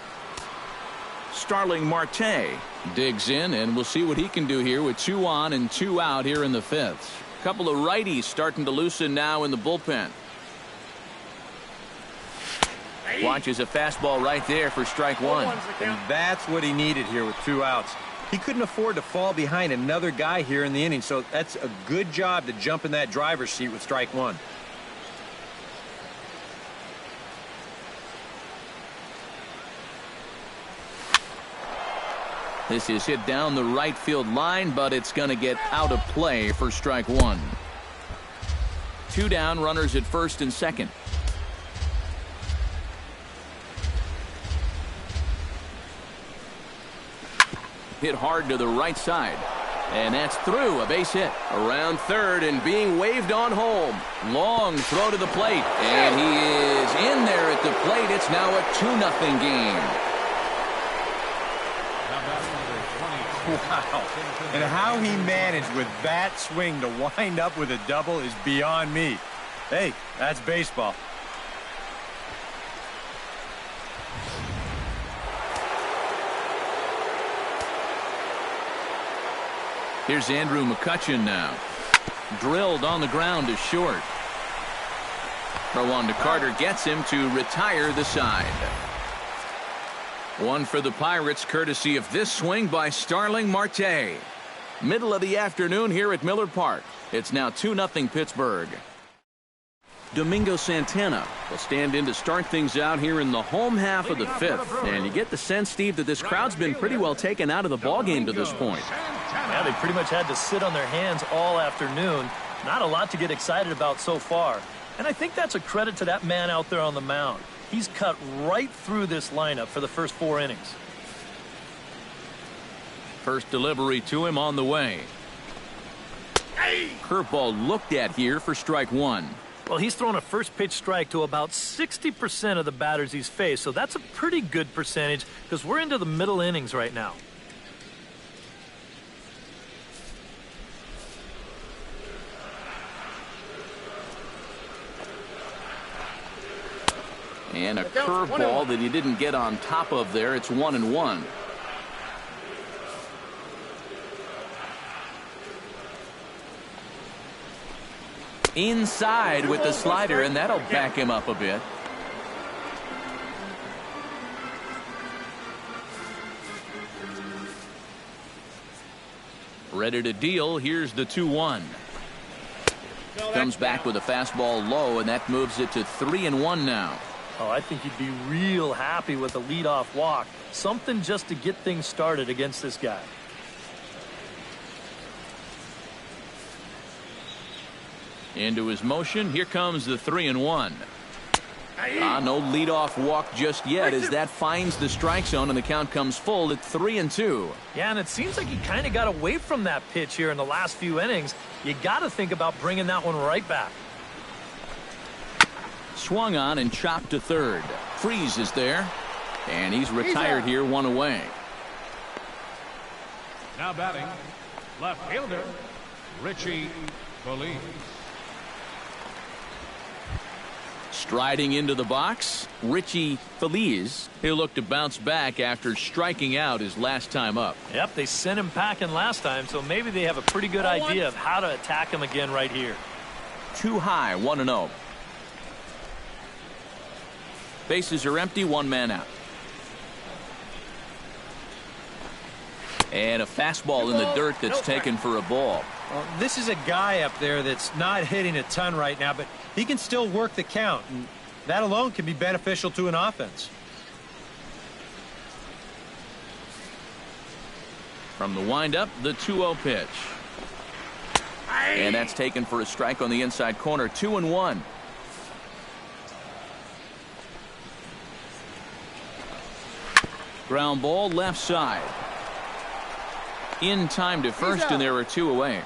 A: Starling Marte Digs in, and we'll see what he can do here with 2 on and 2 out here in the 5th. A couple of righties starting to loosen now in the bullpen. Watches a fastball right there for strike 1.
D: And that's what he needed here with 2 outs. He couldn't afford to fall behind another guy here in the inning, so that's a good job to jump in that driver's seat with strike 1.
A: This is hit down the right field line, but it's going to get out of play for strike 1. 2 down, runners at first and second. Hit hard to the right side, and that's through. A base hit around third and being waved on home. Long throw to the plate, and he is in there at the plate. It's now a 2-0 game.
D: Wow. And how he managed with that swing to wind up with a double is beyond me. Hey, that's baseball.
A: Here's Andrew McCutchen now. Drilled on the ground to short. Throw on to Carter gets him to retire the side. 1 for the Pirates, courtesy of this swing by Starling Marte. Middle of the afternoon here at Miller Park. It's now 2-0 Pittsburgh. Domingo Santana will stand in to start things out here in the home half of the 5th. And you get the sense, Steve, that this crowd's been pretty well taken out of the ballgame to this point.
E: Yeah, they pretty much had to sit on their hands all afternoon. Not a lot to get excited about so far. And I think that's a credit to that man out there on the mound. He's cut right through this lineup for the first 4 innings.
A: First delivery to him on the way. Curveball looked at here for strike 1.
E: Well, he's thrown a first pitch strike to about 60% of the batters he's faced, so that's a pretty good percentage because we're into the middle innings right now.
A: And a curveball that he didn't get on top of there. It's 1-1. Inside with the slider, and that'll back him up a bit. Ready to deal. Here's the 2-1. Comes back with a fastball low, and that moves it to 3-1 now.
E: Oh, I think he'd be real happy with a leadoff walk. Something just to get things started against this guy.
A: Into his motion. Here comes the 3-1. No leadoff walk just yet as that finds the strike zone, and the count comes full at 3-2.
E: Yeah, and it seems like he kind of got away from that pitch here in the last few innings. You got to think about bringing that one right back.
A: Swung on and chopped to third. Freeze is there, and he's retired here, 1 away.
C: Now batting, left fielder, Richie Feliz.
A: Striding into the box, Richie Feliz. He'll look to bounce back after striking out his last time up.
E: Yep, they sent him packing last time, so maybe they have a pretty good idea of how to attack him again right here.
A: Too high, 1-0. Bases are empty, 1 man out. And a fastball in the dirt that's taken for a ball.
D: Well, this is a guy up there that's not hitting a ton right now, but he can still work the count, and that alone can be beneficial to an offense.
A: From the windup, the 2-0 pitch. And that's taken for a strike on the inside corner, 2-1. Ground ball left side. In time to first, and there are 2 away.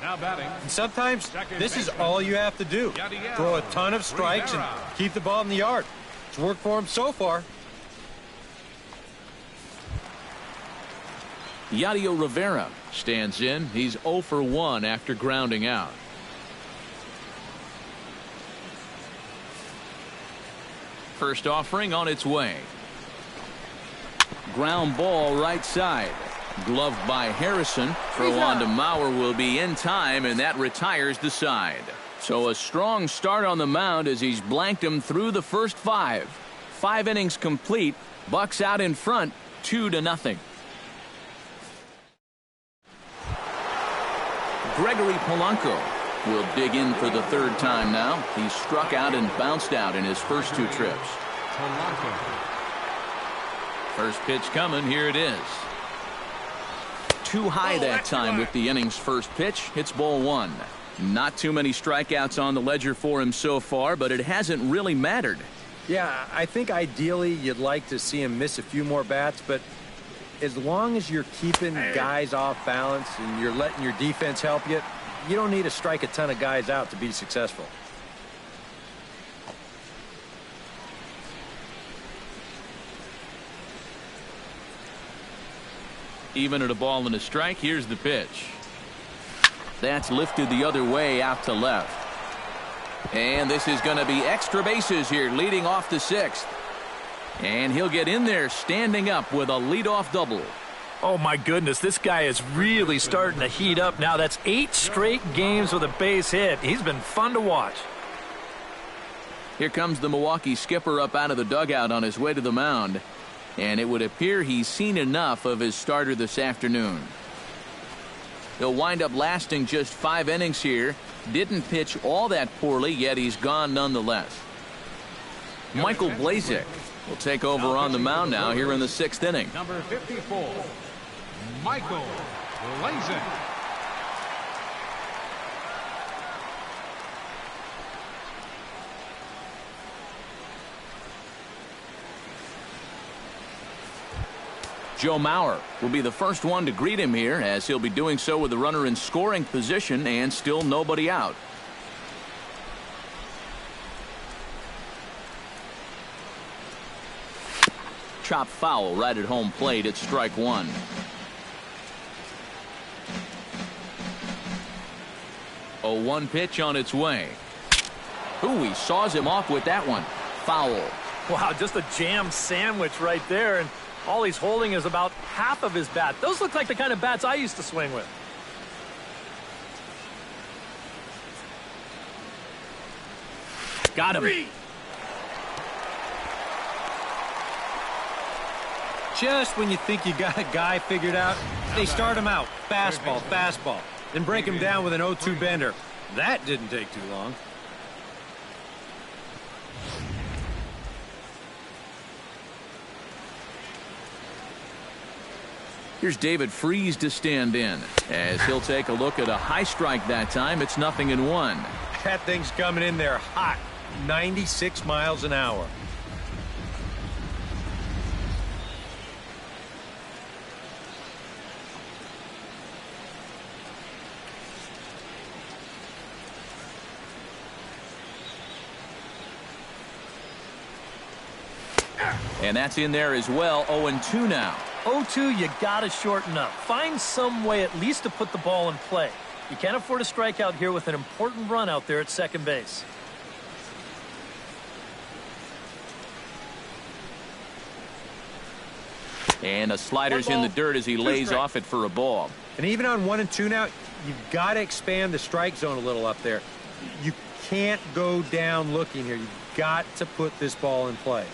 C: Now batting.
D: And sometimes this is all you have to do. Throw a ton of strikes and keep the ball in the yard. It's worked for him so far.
A: Yadier Rivera stands in. He's 0 for 1 after grounding out. First offering on its way. Ground ball right side. Gloved by Harrison. Throw on to Mauer will be in time, and that retires the side. So a strong start on the mound as he's blanked him through the first 5. 5 innings complete. Bucks out in front, 2-0. Gregory Polanco will dig in for the 3rd time now. He struck out and bounced out in his first 2 trips. First pitch coming. Here it is. Too high that time with the inning's first pitch. It's ball 1. Not too many strikeouts on the ledger for him so far, but it hasn't really mattered.
D: Yeah, I think ideally you'd like to see him miss a few more bats, but as long as you're keeping guys off balance and you're letting your defense help you, you don't need to strike a ton of guys out to be successful.
A: Even at a ball and a strike, here's the pitch. That's lifted the other way out to left. And this is going to be extra bases here, leading off the 6th. And he'll get in there standing up with a leadoff double.
E: Oh, my goodness, this guy is really starting to heat up now. That's 8 straight games with a base hit. He's been fun to watch.
A: Here comes the Milwaukee skipper up out of the dugout on his way to the mound. And it would appear he's seen enough of his starter this afternoon. He'll wind up lasting just 5 innings here. Didn't pitch all that poorly, yet he's gone nonetheless. Michael Blazek will take over on the mound now here in the 6th inning.
C: Number 54, Michael Blazek.
A: Joe Mauer will be the first one to greet him here, as he'll be doing so with the runner in scoring position and still nobody out. Chop foul right at home plate. It's strike 1. A 1 pitch on its way. Ooh, he saws him off with that one. Foul.
E: Wow, just a jam sandwich right there, and all he's holding is about half of his bat. Those look like the kind of bats I used to swing with.
A: Got him.
D: Just when you think you got a guy figured out, they start him out. Fastball, fastball. Then break him down with an 0-2 bender. That didn't take too long.
A: Here's David Freese to stand in, as he'll take a look at a high strike that time. It's 0-1.
D: That thing's coming in there hot. 96 miles an hour.
A: And that's in there as well. 0-2 now.
E: 0-2, you got to shorten up. Find some way at least to put the ball in play. You can't afford a strikeout here with an important run out there at second base.
A: And a slider's in the dirt as he lays off it for a ball.
D: And even on 1 and 2 now, you've got to expand the strike zone a little up there. You can't go down looking here. You've got to put this ball in play.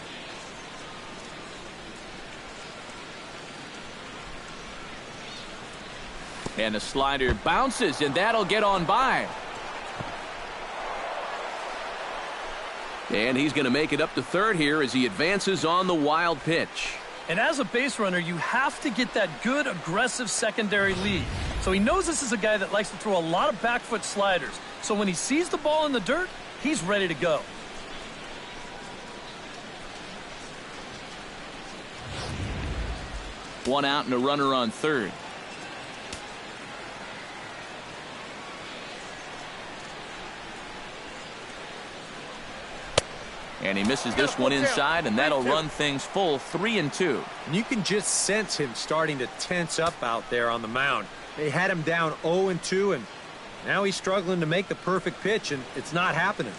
A: And the slider bounces, and that'll get on by. And he's going to make it up to third here as he advances on the wild pitch.
E: And as a base runner, you have to get that good, aggressive secondary lead. So he knows this is a guy that likes to throw a lot of back foot sliders. So when he sees the ball in the dirt, he's ready to go.
A: One out and a runner on third. And he misses this one inside, and that'll run things full 3-2.
D: And you can just sense him starting to tense up out there on the mound. They had him down 0-2, and now he's struggling to make the perfect pitch, and it's not happening.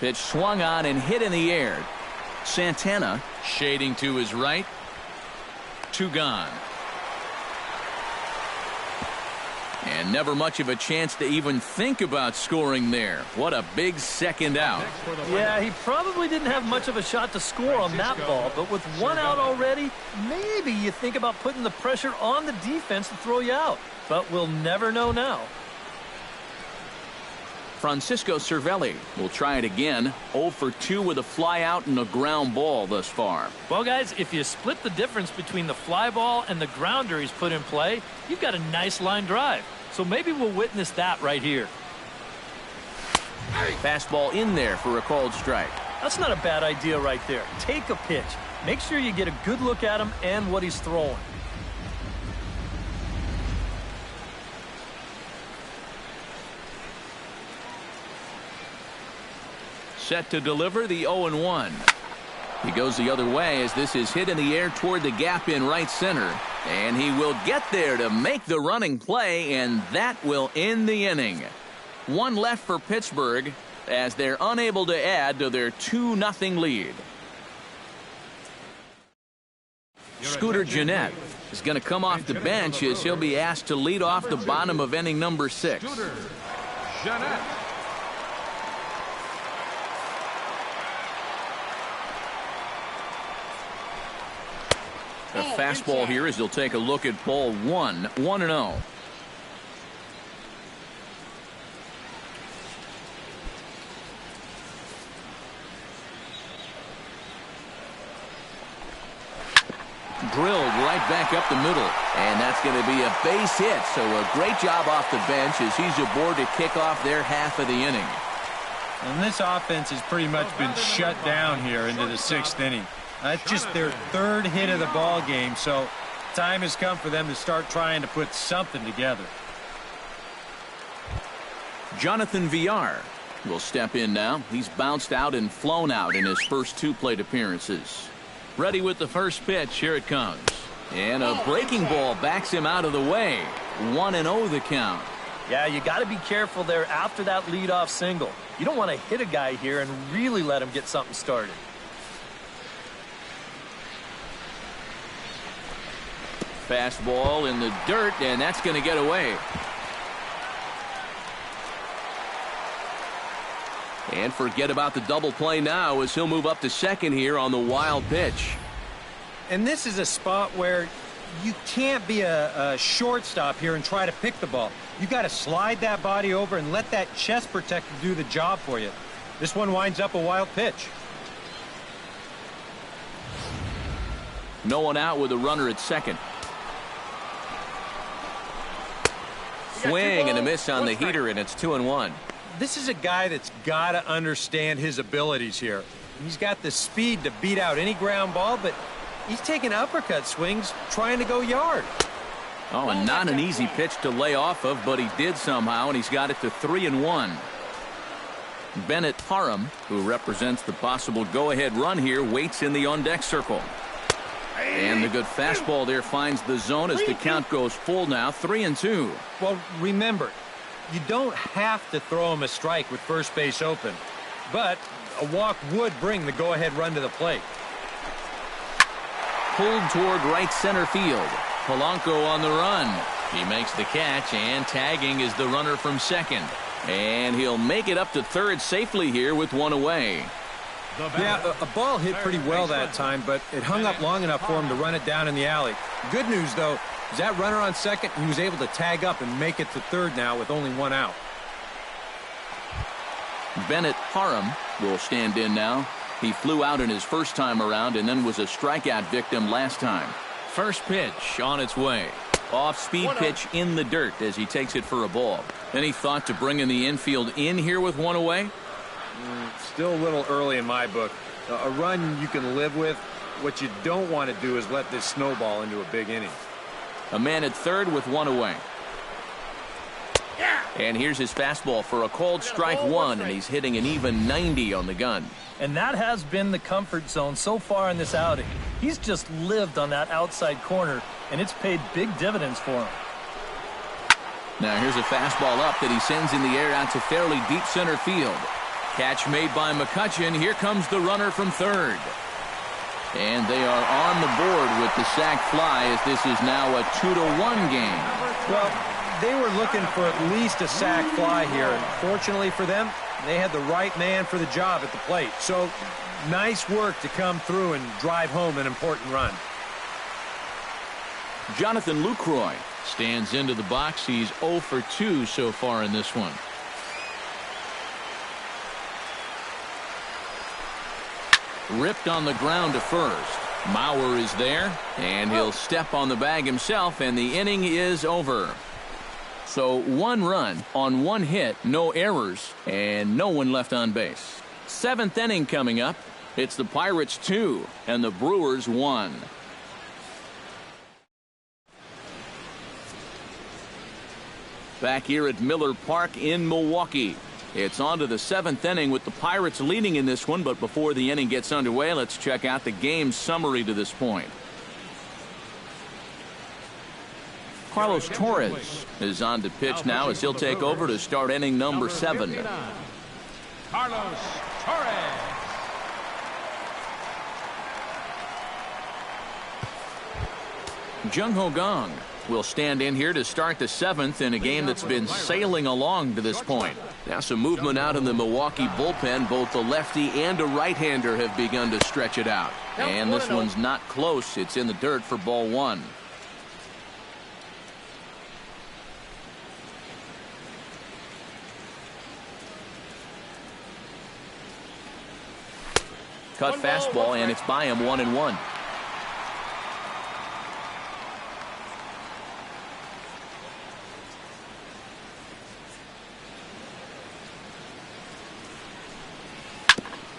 A: Pitch swung on and hit in the air. Santana shading to his right. 2 gone. And never much of a chance to even think about scoring there. What a big second out.
E: Yeah, he probably didn't have much of a shot to score on that ball, but with 1 out already, maybe you think about putting the pressure on the defense to throw you out. But we'll never know now.
A: Francisco Cervelli will try it again. 0 for 2 with a fly out and a ground ball thus far.
E: Well, guys, if you split the difference between the fly ball and the grounder he's put in play, you've got a nice line drive. So maybe we'll witness that right here.
A: Fastball in there for a called strike.
E: That's not a bad idea right there. Take a pitch. Make sure you get a good look at him and what he's throwing.
A: Set to deliver the 0-1. He goes the other way as this is hit in the air toward the gap in right center. And he will get there to make the running play, and that will end the inning. 1 left for Pittsburgh as they're unable to add to their 2-0 lead. Scooter Gennett is going to come off the bench as he'll be asked to lead off the bottom of inning number 6.
C: Scooter Gennett.
A: A fastball here as he'll take a look at ball 1, 1-0. Drilled right back up the middle, and that's going to be a base hit. So a great job off the bench as he's aboard to kick off their half of the inning.
D: And this offense has pretty much been shut down here into the 6th inning. That's just their 3rd hit of the ball game, so time has come for them to start trying to put something together.
A: Jonathan Villar will step in now. He's bounced out and flown out in his first 2 plate appearances. Ready with the first pitch. Here it comes. And a breaking ball backs him out of the way. 1-0 the count.
E: Yeah, you got to be careful there after that leadoff single. You don't want to hit a guy here and really let him get something started.
A: Fastball in the dirt, and that's going to get away. And forget about the double play now as he'll move up to second here on the wild pitch.
D: And this is a spot where you can't be a shortstop here and try to pick the ball. You got to slide that body over and let that chest protector do the job for you. This one winds up a wild pitch.
A: No one out with a runner at second. Swing and a miss on the heater, and it's 2-1.
D: This is a guy that's got to understand his abilities here. He's got the speed to beat out any ground ball, but he's taking uppercut swings trying to go yard.
A: Oh, and not an easy pitch to lay off of, but he did somehow, and he's got it to 3-1. Bennett Parham, who represents the possible go-ahead run here, waits in the on-deck circle. And the good fastball there finds the zone as the count goes full now, 3-2.
D: Well, remember, you don't have to throw him a strike with first base open, but a walk would bring the go-ahead run to the plate.
A: Pulled toward right center field. Polanco on the run. He makes the catch, and tagging is the runner from second. And he'll make it up to third safely here with 1 away.
D: Yeah, a ball hit pretty well that time, but it hung up long enough for him to run it down in the alley. Good news, though, is that runner on second, he was able to tag up and make it to third now with only 1 out.
A: Bennett Parham will stand in now. He flew out in his first time around and then was a strikeout victim last time. First pitch on its way. Off-speed pitch in the dirt as he takes it for a ball. Any thought to bringing the infield in here with 1 away?
D: Still a little early in my book. A run you can live with. What you don't want to do is let this snowball into a big inning.
A: A man at third with 1 away. And here's his fastball for a called strike 1, and he's hitting an even 90 on the gun.
E: And that has been the comfort zone so far in this outing. He's just lived on that outside corner, and it's paid big dividends for him.
A: Now here's a fastball up that he sends in the air out to fairly deep center field. Catch made by McCutchen. Here comes the runner from third. And they are on the board with the sac fly as this is now a 2-1 game.
D: Well, they were looking for at least a sac fly here, and fortunately for them, they had the right man for the job at the plate. So, nice work to come through and drive home an important run.
A: Jonathan Lucroy stands into the box. He's 0 for 2 so far in this one. Ripped on the ground to first. Mauer is there, and he'll step on the bag himself, and the inning is over. So 1 run on 1 hit, no errors, and no one left on base. 7th inning coming up. It's the Pirates 2 and the Brewers 1. Back here at Miller Park in Milwaukee. It's on to the 7th inning with the Pirates leading in this one, but before the inning gets underway, let's check out the game summary to this point. Carlos Torres is on to pitch now as he'll take over to start inning number 7.
C: Carlos Torres.
A: Jung Ho Gong will stand in here to start the 7th in a game that's been sailing along to this point. Now some movement out in the Milwaukee bullpen. Both the lefty and a right-hander have begun to stretch it out. And this one's not close. It's in the dirt for ball 1. Cut fastball, and it's by him 1-1.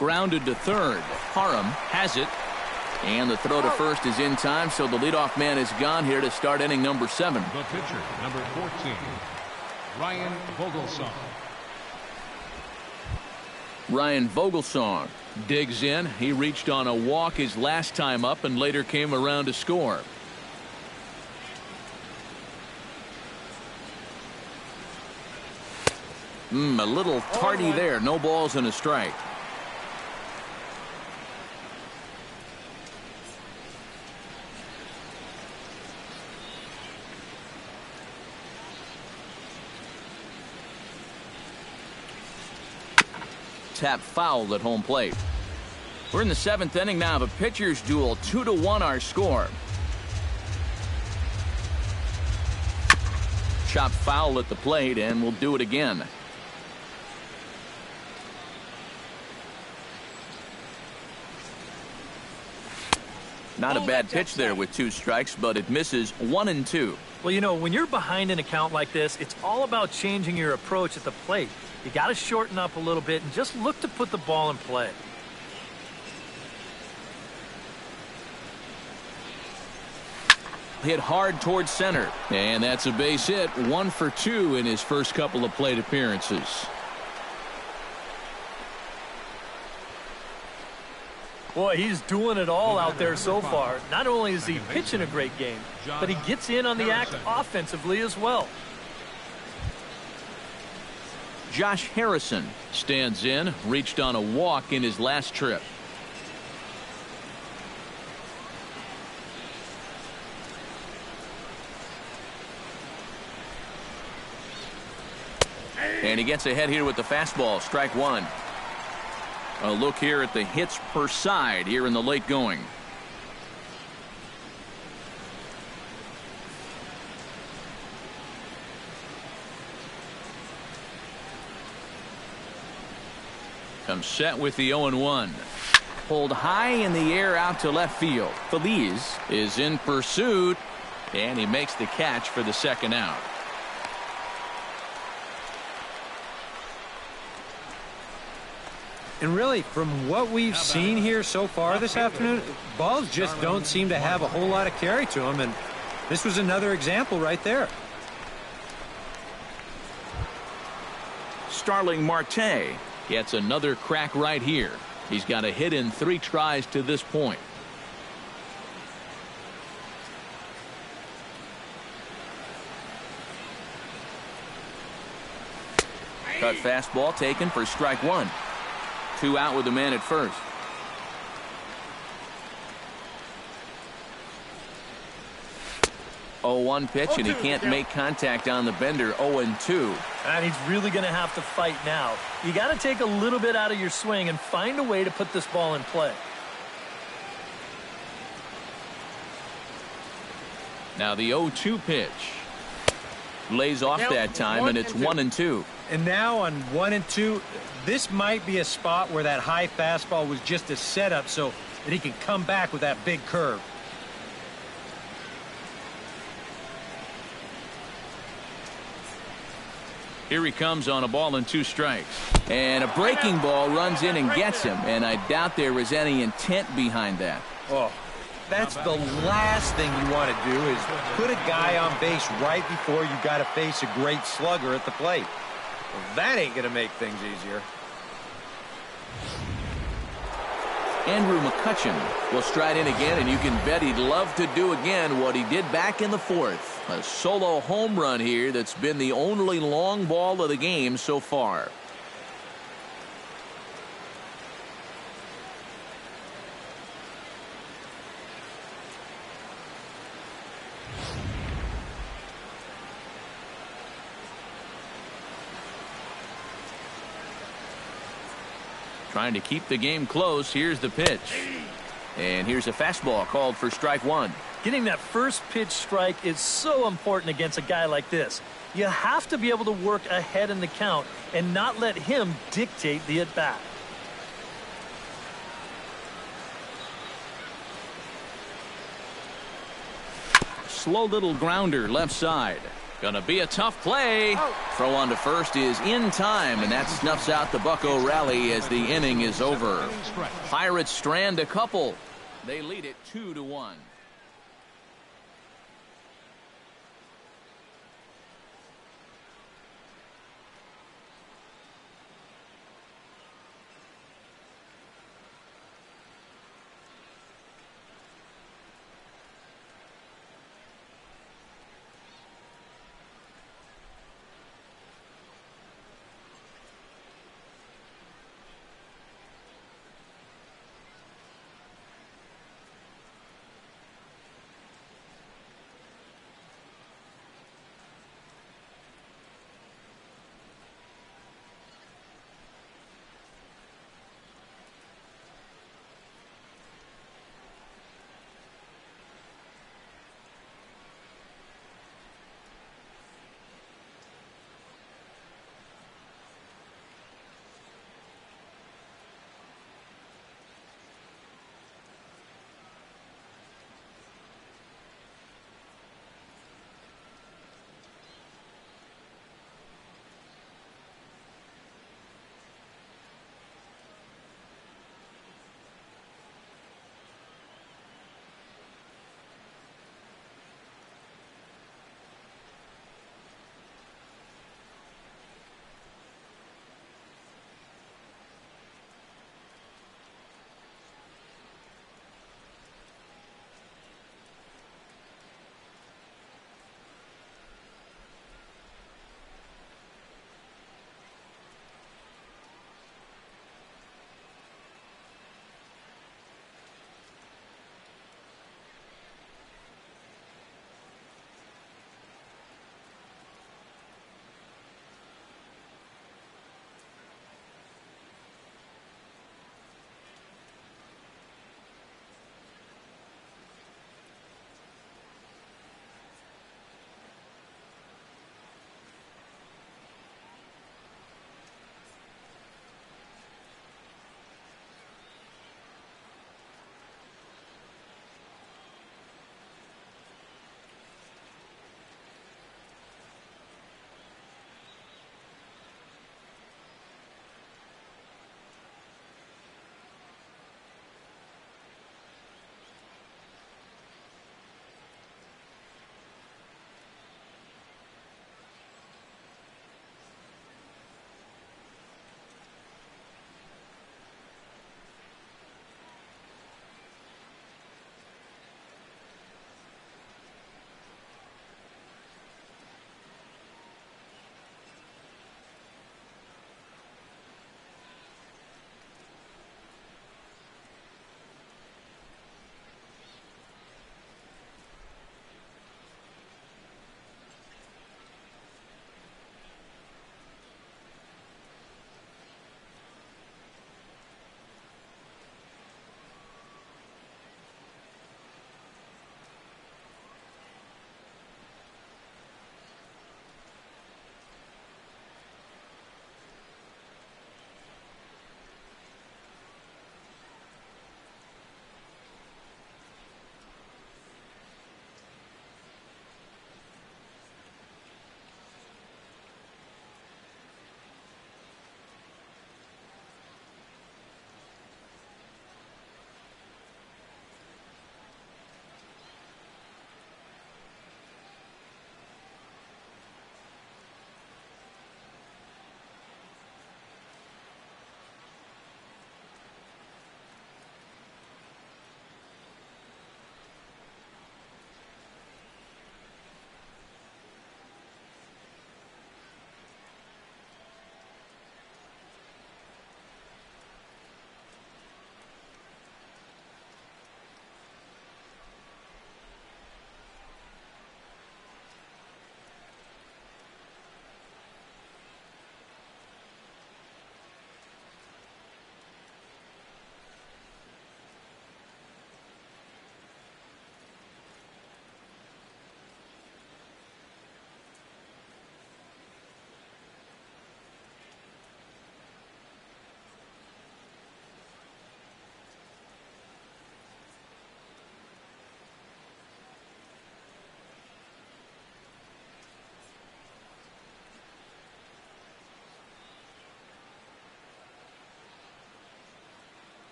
A: Grounded to third. Parham has it. And the throw to first is in time, so the leadoff man is gone here to start inning number 7.
C: The pitcher, number 14, Ryan Vogelsong.
A: Ryan Vogelsong digs in. He reached on a walk his last time up and later came around to score. A little tardy there. No balls and a strike. Tap foul at home plate. We're in the 7th inning now of a pitcher's duel. 2-1 our score. Chop foul at the plate, and we'll do it again. Not a bad pitch there with 2 strikes, but it misses 1-2.
E: Well, you know, when you're behind an account like this, it's all about changing your approach at the plate. You got to shorten up a little bit and just look to put the ball in play.
A: Hit hard towards center, and that's a base hit. 1 for 2 in his first couple of plate appearances.
E: Boy, he's doing it all out there so far. Not only is he pitching a great game, but he gets in on the act offensively as well.
A: Josh Harrison stands in, reached on a walk in his last trip. And he gets ahead here with the fastball. Strike 1. A look here at the hits per side here in the late going. Comes set with the 0-1. Pulled high in the air out to left field. Feliz is in pursuit, and he makes the catch for the second out.
D: And really, from what we've seen here so far this afternoon, balls just don't seem to have a whole lot of carry to them, and this was another example right there.
A: Starling Marte gets another crack right here. He's got a hit in 3 tries to this point. Cut fastball taken for strike 1. 2 out with the man at first. Oh, 1 pitch, and he can't make contact on the bender. 0-2.
E: And he's really going to have to fight now. You got to take a little bit out of your swing and find a way to put this ball in play.
A: Now the 0-2 pitch. Lays off that time, and it's 1-2.
D: And now on 1-2, this might be a spot where that high fastball was just a setup so that he can come back with that big curve.
A: Here he comes on a ball and 2 strikes. And a breaking ball runs in and gets him, and I doubt there was any intent behind that.
D: Oh, that's the last thing you want to do is put a guy on base right before you got to face a great slugger at the plate. Well, that ain't going to make things easier.
A: Andrew McCutchen will stride in again, and you can bet he'd love to do again what he did back in the 4th. A solo home run here that's been the only long ball of the game so far. Trying to keep the game close. Here's the pitch. And here's a fastball called for strike 1.
E: Getting that first pitch strike is so important against a guy like this. You have to be able to work ahead in the count and not let him dictate the at-bat.
A: Slow little grounder left side. Gonna be a tough play. Throw on to first is in time, and that snuffs out the Bucco rally as the inning is over. Pirates strand a couple. They lead it 2-1.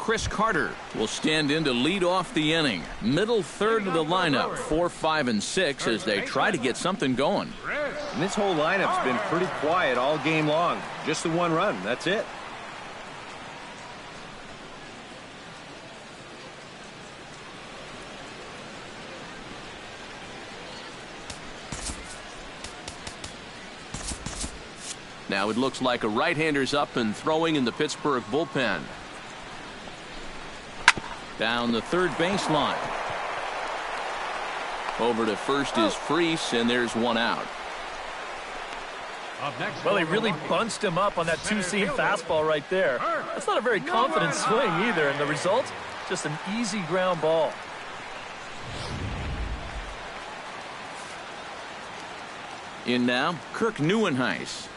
A: Chris Carter will stand in to lead off the inning. Middle third of the lineup, 4, 5, and 6 as they try to get something going.
D: And this whole lineup's been pretty quiet all game long. Just the one run, that's it.
A: Now it looks like a right-hander's up and throwing in the Pittsburgh bullpen. Down the third baseline. Over to first is Freese, and there's one out.
E: Well, he really bunched him up on that two-seam fastball right there. That's not a very confident swing either, and the result, just an easy ground ball.
A: In now, Kirk Neuenhuis,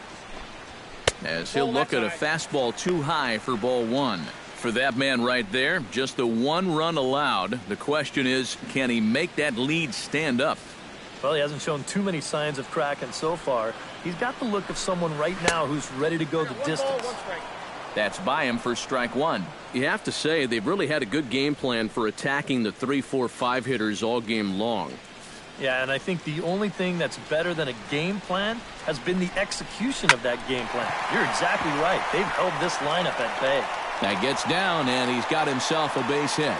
A: as he'll look at a fastball too high for ball one. For that man right there, just the one run allowed. The question is, can he make that lead stand up?
E: Well, he hasn't shown too many signs of cracking so far. He's got the look of someone right now who's ready to go the distance.
A: That's by him for strike one.
F: You have to say they've really had a good game plan for attacking the 3, 4, 5 hitters all game long.
E: Yeah, and I think the only thing that's better than a game plan has been the execution of that game plan. You're exactly right. They've held this lineup at bay.
A: That gets down, and he's got himself a base hit.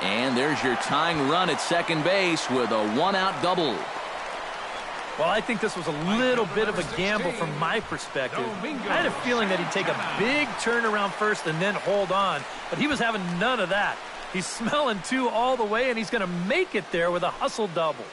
A: And there's your tying run at second base with a one-out double.
E: Well, I think this was a little bit of a gamble from my perspective. I had a feeling that he'd take a big turn around first and then hold on, but he was having none of that. He's smelling two all the way, and he's going to make it there with a hustle double.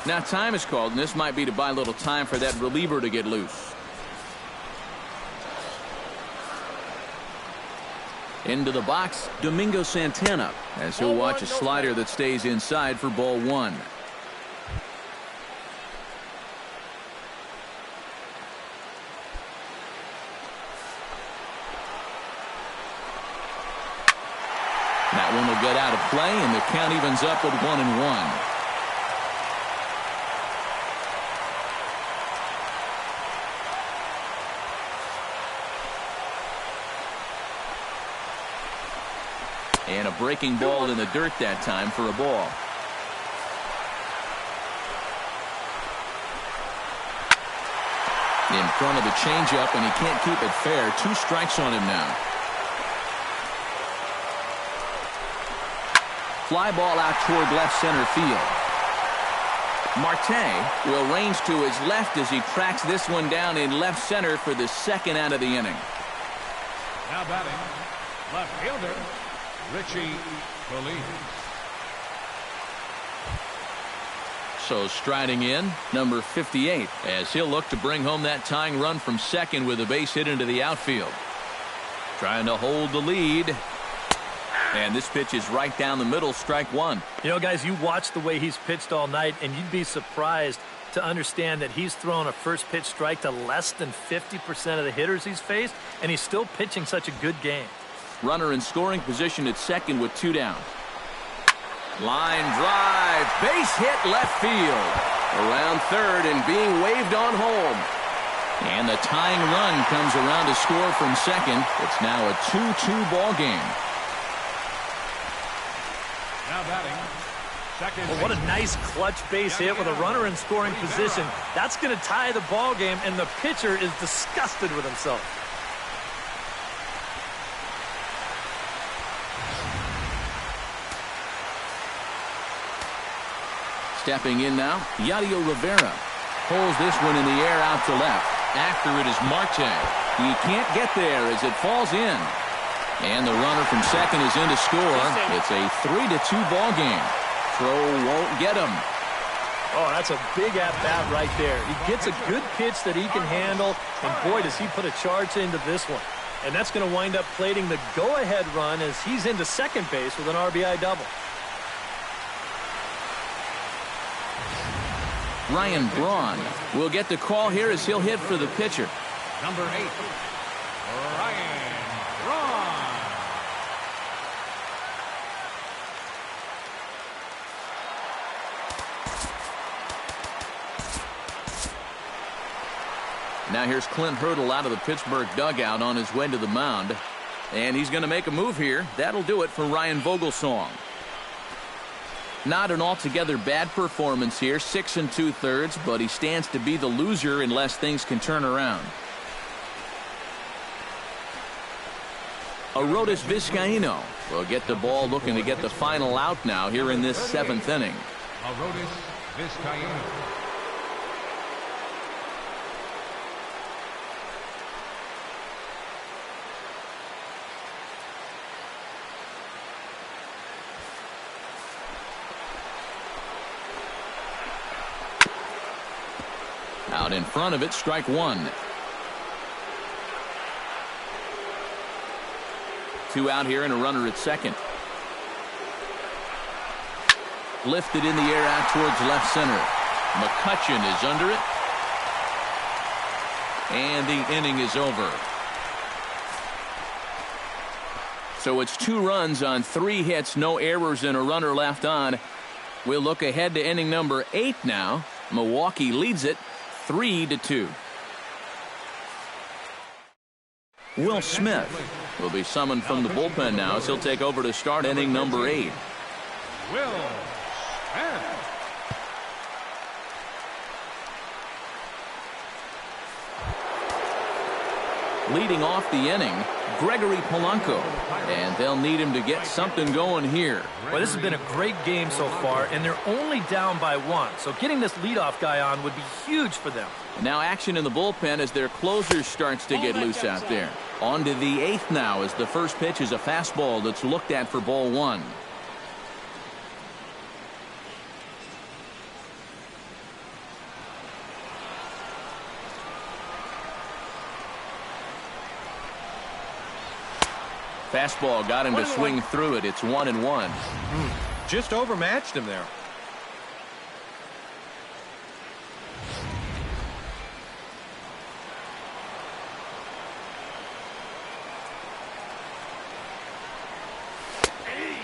A: Now time is called, and this might be to buy a little time for that reliever to get loose. Into the box, Domingo Santana, as he'll watch a slider that stays inside for ball one. That one will get out of play, and the count evens up at 1-1. And a breaking ball in the dirt that time for a ball. In front of the changeup, and he can't keep it fair. 2 strikes on him now. Fly ball out toward left center field. Marte will range to his left as he tracks this one down in left center for the second out of the inning.
C: Now batting, left fielder, Richie Police.
A: So striding in, number 58, as he'll look to bring home that tying run from second with a base hit into the outfield. Trying to hold the lead. And this pitch is right down the middle, strike one.
E: You know, guys, you watch the way he's pitched all night, and you'd be surprised to understand that he's thrown a first pitch strike to less than 50% of the hitters he's faced, and he's still pitching such a good game.
A: Runner in scoring position at second with 2 down. Line drive, base hit left field. Around third and being waved on home. And the tying run comes around to score from second. It's now a 2-2 ball game.
C: Now batting, second.
E: Well, what a nice clutch base hit with a runner in scoring position. That's going to tie the ball game, and the pitcher is disgusted with himself.
A: Stepping in now, Yadier Rivera pulls this one in the air out to left. After it is Marte. He can't get there as it falls in. And the runner from second is in to score. It's a 3-2 ball game. Throw won't get him.
E: Oh, that's a big at-bat right there. He gets a good pitch that he can handle, and boy, does he put a charge into this one. And that's going to wind up plating the go-ahead run as he's into second base with an RBI double.
A: Ryan Braun will get the call here as he'll hit for the pitcher.
C: Number 8, Ryan Braun.
A: Now here's Clint Hurdle out of the Pittsburgh dugout on his way to the mound. And he's going to make a move here. That'll do it for Ryan Vogelsong. Not an altogether bad performance here, 6 2/3, but he stands to be the loser unless things can turn around. Arodys Vizcaíno will get the ball, looking to get the final out now here in this 7th inning.
C: Arodys Vizcaíno.
A: Out in front of it, strike one. 2 out here and a runner at second. Lifted in the air out towards left center. McCutchen is under it. And the inning is over. So it's 2 runs on 3 hits, no errors, and a runner left on. We'll look ahead to inning number 8 now. Milwaukee leads it 3-2. Will Smith will be summoned from the bullpen now as he'll take over to start inning number 8.
C: Will Smith.
A: Leading off the inning, Gregory Polanco. And they'll need him to get something going here.
E: Well, this has been a great game so far, and they're only down by 1. So getting this leadoff guy on would be huge for them.
A: And now action in the bullpen as their closer starts to get loose out there. On to the 8th now as the first pitch is a fastball that's looked at for ball 1. Fastball got him to swing through it. It's 1-1.
D: Just overmatched him there.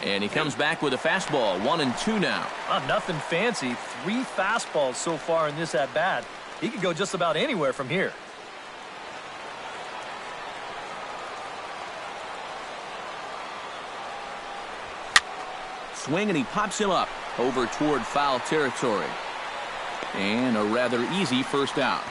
A: And he comes back with a fastball. 1-2 now.
E: Nothing fancy. 3 fastballs so far in this at-bat. He could go just about anywhere from here.
A: Swing, and he pops him up over toward foul territory. And a rather easy first out.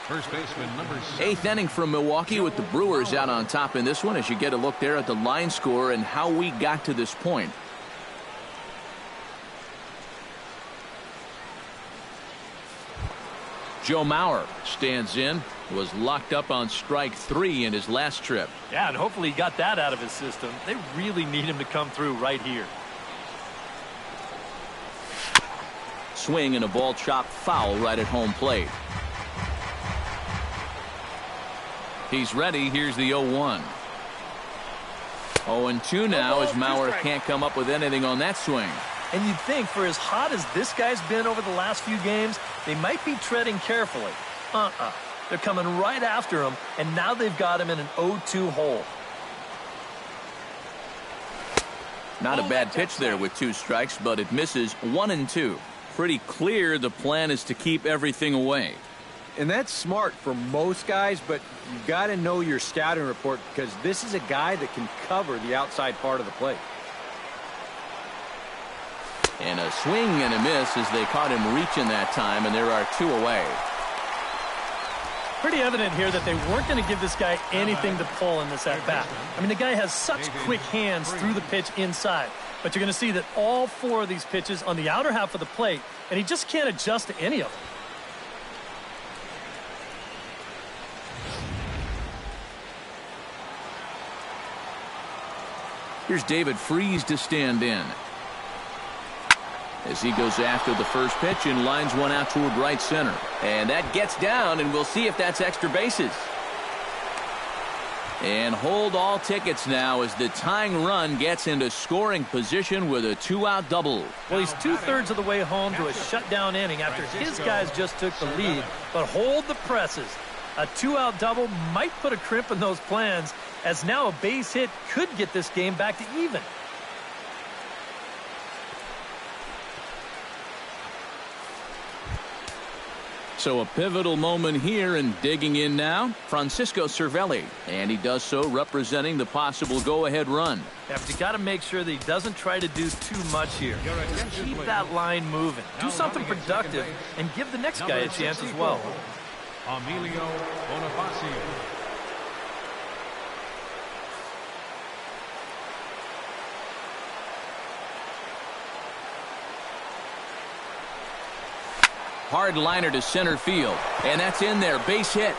C: First baseman number 7.
A: 8th inning from Milwaukee with the Brewers out on top in this one as you get a look there at the line score and how we got to this point. Joe Mauer stands in, was locked up on strike 3 in his last trip.
E: Yeah, and hopefully he got that out of his system. They really need him to come through right here.
A: Swing and a ball chopped foul right at home plate. He's ready. Here's the 0-1. 0-2 now as Mauer can't come up with anything on that swing.
E: And you'd think for as hot as this guy's been over the last few games, they might be treading carefully. They're coming right after him, and now they've got him in an 0-2 hole.
A: Not a bad pitch there with 2 strikes, but it misses. 1-2. Pretty clear the plan is to keep everything away.
D: And that's smart for most guys, but you got to know your scouting report because this is a guy that can cover the outside part of the plate.
A: And a swing and a miss as they caught him reaching that time, and there are 2 away.
E: Pretty evident here that they weren't going to give this guy anything to pull in this at-bat. I mean, the guy has such quick hands through the pitch inside. But you're going to see that all 4 of these pitches on the outer half of the plate, and he just can't adjust to any of them.
A: Here's David Freese to stand in as he goes after the first pitch and lines one out toward right center. And that gets down, and we'll see if that's extra bases. And hold all tickets now as the tying run gets into scoring position with a 2-out double.
E: Well, he's 2/3 of the way home to a shutdown inning after his guys just took the lead. But hold the presses. A 2-out double might put a crimp in those plans, as now a base hit could get this game back to even.
A: So a pivotal moment here, and digging in now, Francisco Cervelli. And he does so representing the possible go-ahead run.
E: Yeah, but you got to make sure that he doesn't try to do too much here. Just keep that line moving. Do something productive and give the next guy a chance as well.
C: Emilio Bonifacio.
A: Hard liner to center field, and that's in there. Base hit.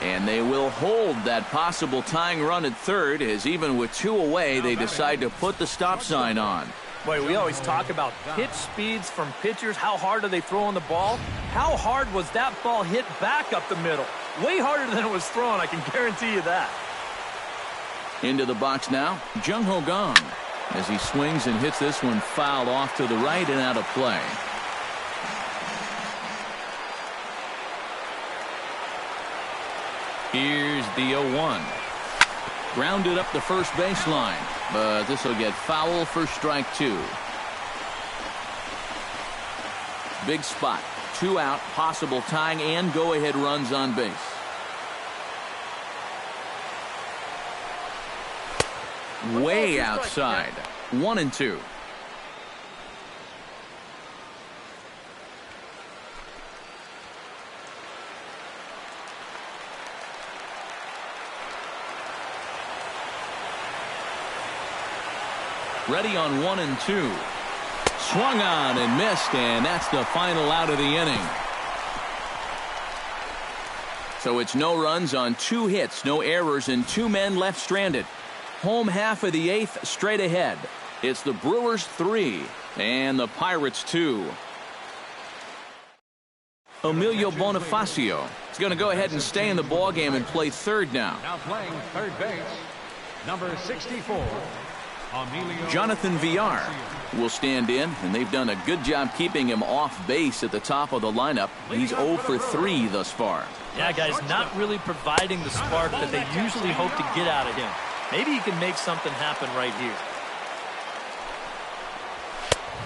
A: And they will hold that possible tying run at third, as even with 2 away, they decide to put the stop sign on.
E: Boy, we always talk about pitch speeds from pitchers. How hard are they throwing the ball? How hard was that ball hit back up the middle? Way harder than it was thrown, I can guarantee you that.
A: Into the box now, Jung Ho Gong, as he swings and hits this one foul off to the right and out of play. Here's the 0-1. Grounded up the first baseline, but this will get foul for strike 2. Big spot. 2 out, possible tying and go-ahead runs on base. Way outside. 1-2. Ready on 1-2. Swung on and missed, and that's the final out of the inning. So it's no runs on 2 hits, no errors, and 2 men left stranded. Home half of the 8th straight ahead. It's the Brewers 3 and the Pirates 2. Emilio Bonifacio is going to go ahead and stay in the ballgame and play third now.
C: Now playing third base, number 64, Emilio
A: Jonathan Villar will stand in, and they've done a good job keeping him off base at the top of the lineup. He's 0 for 3 thus far.
E: Yeah, guys, not really providing the spark that they usually hope to get out of him. Maybe he can make something happen right here.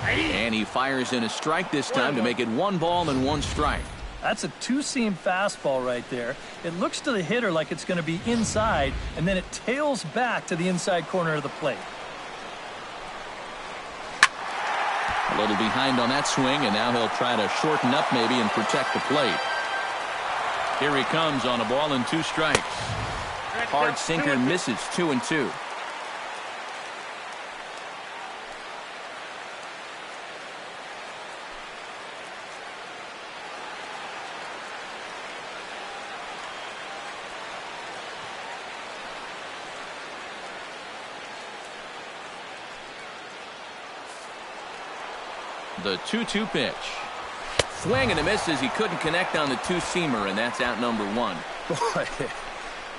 A: And he fires in a strike this time to make it 1 ball and 1 strike.
E: That's a two-seam fastball right there. It looks to the hitter like it's going to be inside, and then it tails back to the inside corner of the plate.
A: A little behind on that swing, and now he'll try to shorten up maybe and protect the plate. Here he comes on a ball and 2 strikes. Hard sinker misses, 2-2. The 2-2 pitch. Swing and a miss as he couldn't connect on the 2-seamer, and that's out number 1.
D: Boy, this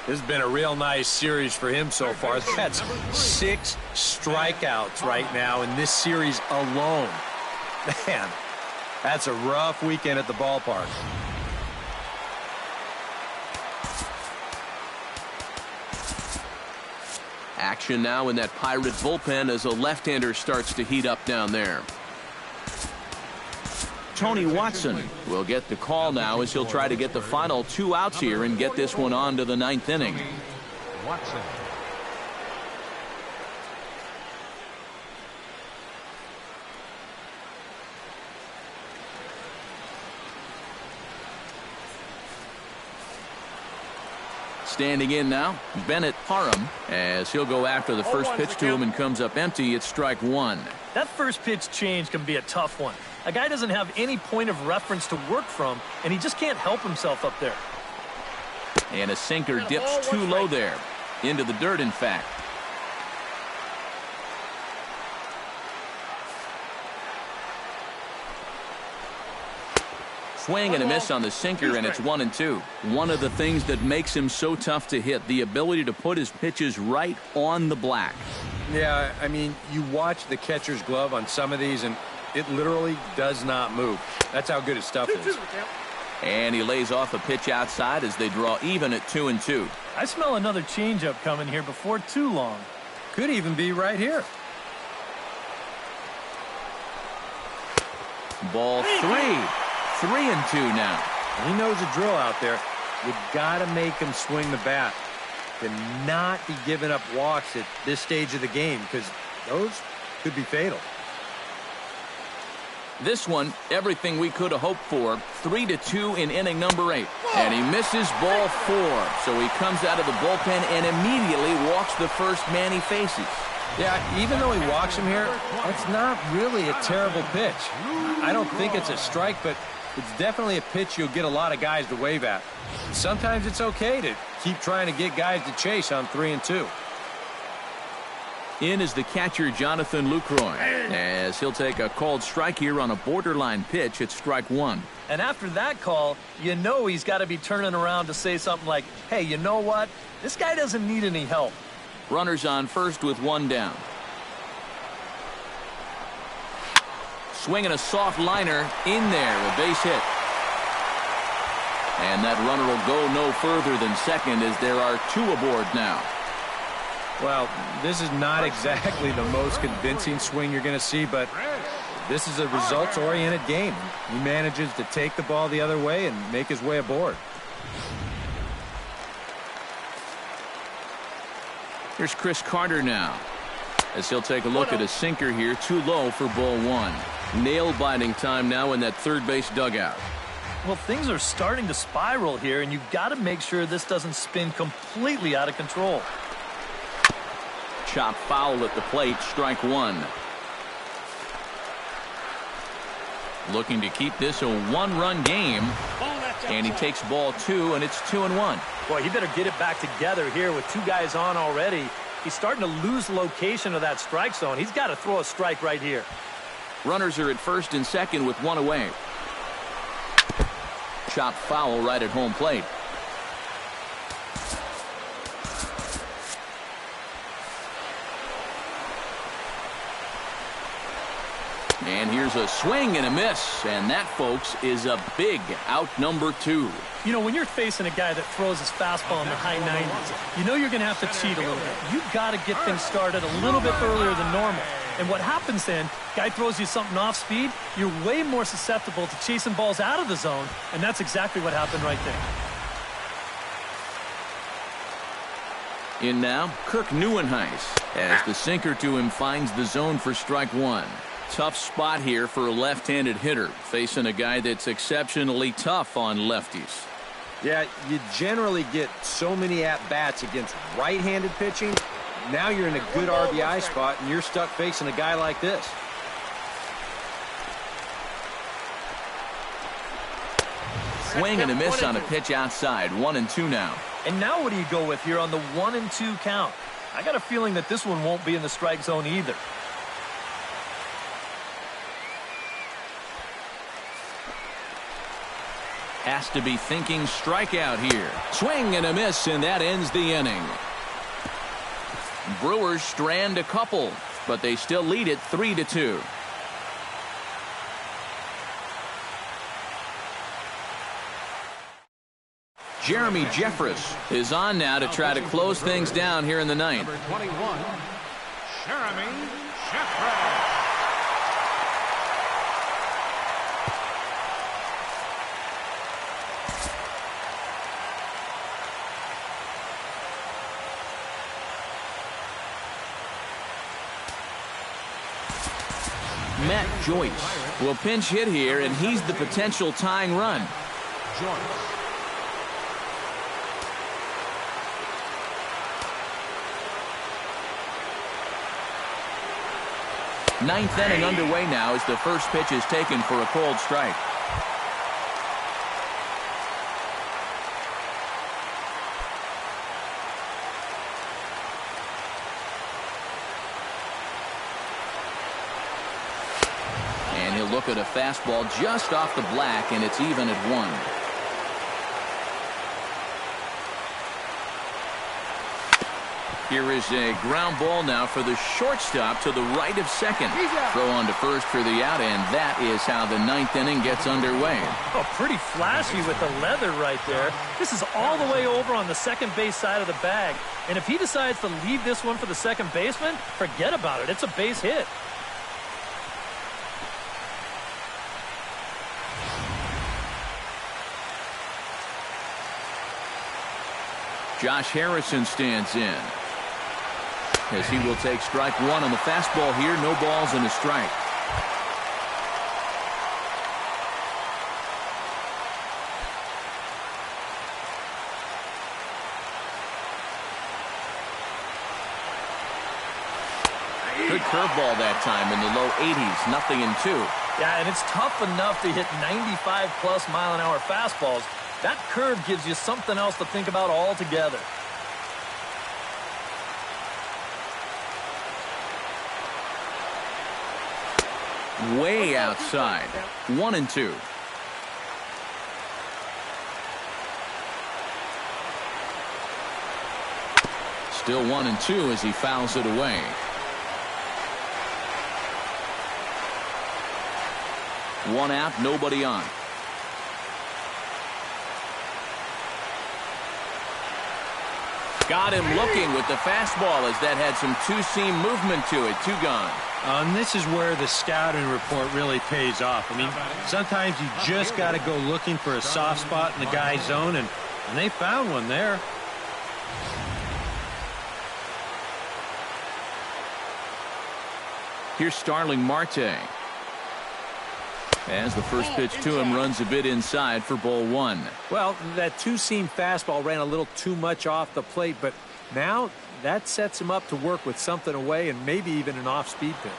D: has been a real nice series for him so far. That's 6 strikeouts right now in this series alone. Man, that's a rough weekend at the ballpark.
A: Action now in that Pirate bullpen as a left-hander starts to heat up down there. Tony Watson will get the call now as he'll try to get the final 2 outs here and get this one on to the 9th inning.
C: Watson.
A: Standing in now, Bennett Parham, as he'll go after the first pitch to him and comes up empty. It's strike 1.
E: That first pitch change can be a tough one. A guy doesn't have any point of reference to work from, and he just can't help himself up there.
A: And a sinker dips too low there. Into the dirt, in fact. Swing and a miss on the sinker, and it's 1-2. One of the things that makes him so tough to hit, the ability to put his pitches right on the black.
D: Yeah, I mean, you watch the catcher's glove on some of these, and it literally does not move. That's how good his stuff is.
A: And he lays off a pitch outside as they draw even at 2-2.
E: I smell another changeup coming here before too long.
D: Could even be right here.
A: Ball 3. 3-2 now.
D: He knows the drill out there. You got to make him swing the bat. To not be giving up walks at this stage of the game, because those could be fatal.
A: This one, everything we could have hoped for. 3-2 in inning number 8. And he misses ball 4. So he comes out of the bullpen and immediately walks the first man he faces.
D: Yeah, even though he walks him here, that's not really a terrible pitch. I don't think it's a strike, but it's definitely a pitch you'll get a lot of guys to wave at. Sometimes it's okay to keep trying to get guys to chase on 3-2.
A: In is the catcher, Jonathan Lucroy, as he'll take a called strike here on a borderline pitch at strike 1.
E: And after that call, you know he's got to be turning around to say something like, hey, you know what? This guy doesn't need any help.
A: Runners on first with 1 down. Swinging a soft liner in there, a base hit. And that runner will go no further than second as there are 2 aboard now.
D: Well, this is not exactly the most convincing swing you're going to see, but this is a results-oriented game. He manages to take the ball the other way and make his way aboard.
A: Here's Chris Carter now, as he'll take a look at a sinker here, too low for ball 1. Nail-biting time now in that third base dugout.
E: Well, things are starting to spiral here, and you've got to make sure this doesn't spin completely out of control.
A: Chop foul at the plate, strike 1. Looking to keep this a 1-run game. And he takes ball 2, and it's 2-1.
E: Boy, he better get it back together here with 2 guys on already. He's starting to lose location of that strike zone. He's got to throw a strike right here.
A: Runners are at first and second with 1 away. Chopped foul right at home plate. And here's a swing and a miss. And that, folks, is a big out number 2.
E: You know, when you're facing a guy that throws his fastball in the high 90s, you know you're going to have to cheat a little bit. You've got to get things started a little bit earlier than normal. And what happens then, guy throws you something off speed, you're way more susceptible to chasing balls out of the zone, and that's exactly what happened right there.
A: In now, Kirk Neuenhuis, as the sinker to him finds the zone for strike 1. Tough spot here for a left-handed hitter, facing a guy that's exceptionally tough on lefties.
D: Yeah, you generally get so many at-bats against right-handed pitching. Now you're in a good RBI spot, and you're stuck facing a guy like this.
A: Swing and a miss on a pitch outside. 1-2 now.
E: And now what do you go with here on the 1-2 count? I got a feeling that this one won't be in the strike zone either.
A: Has to be thinking strikeout here. Swing and a miss, and that ends the inning. Brewers strand a couple, but they still lead it 3-2. Jeremy Jeffress is on now to try to close things down here in the ninth.
C: Number 21, Jeremy Jeffress.
A: Matt Joyce will pinch hit here, and he's the potential tying run.
C: Joyce.
A: Ninth inning underway now as the first pitch is taken for a cold strike. And he'll look at a fastball just off the black, and it's even at 1. Here is a ground ball now for the shortstop to the right of second. Throw on to first for the out, and that is how the ninth inning gets underway.
E: Oh, pretty flashy with the leather right there. This is all the way over on the second base side of the bag. And if he decides to leave this one for the second baseman, forget about it. It's a base hit.
A: Josh Harrison stands in, as he will take strike 1 on the fastball here. No balls and a strike. Good curveball that time in the low 80s. 0-2.
E: Yeah, and it's tough enough to hit 95-plus mile-an-hour fastballs. That curve gives you something else to think about altogether.
A: Way outside. 1-2. Still 1-2 as he fouls it away. One out, nobody on. Got him looking with the fastball as that had some two-seam movement to it. 2 gone.
D: And this is where the scouting report really pays off. I mean, sometimes you just got to go looking for a soft spot in the guy's zone, and they found one there.
A: Here's Starling Marte, as the first pitch to him runs a bit inside for ball 1.
B: Well, that two-seam fastball ran a little too much off the plate, but now that sets him up to work with something away and maybe even an off-speed pitch.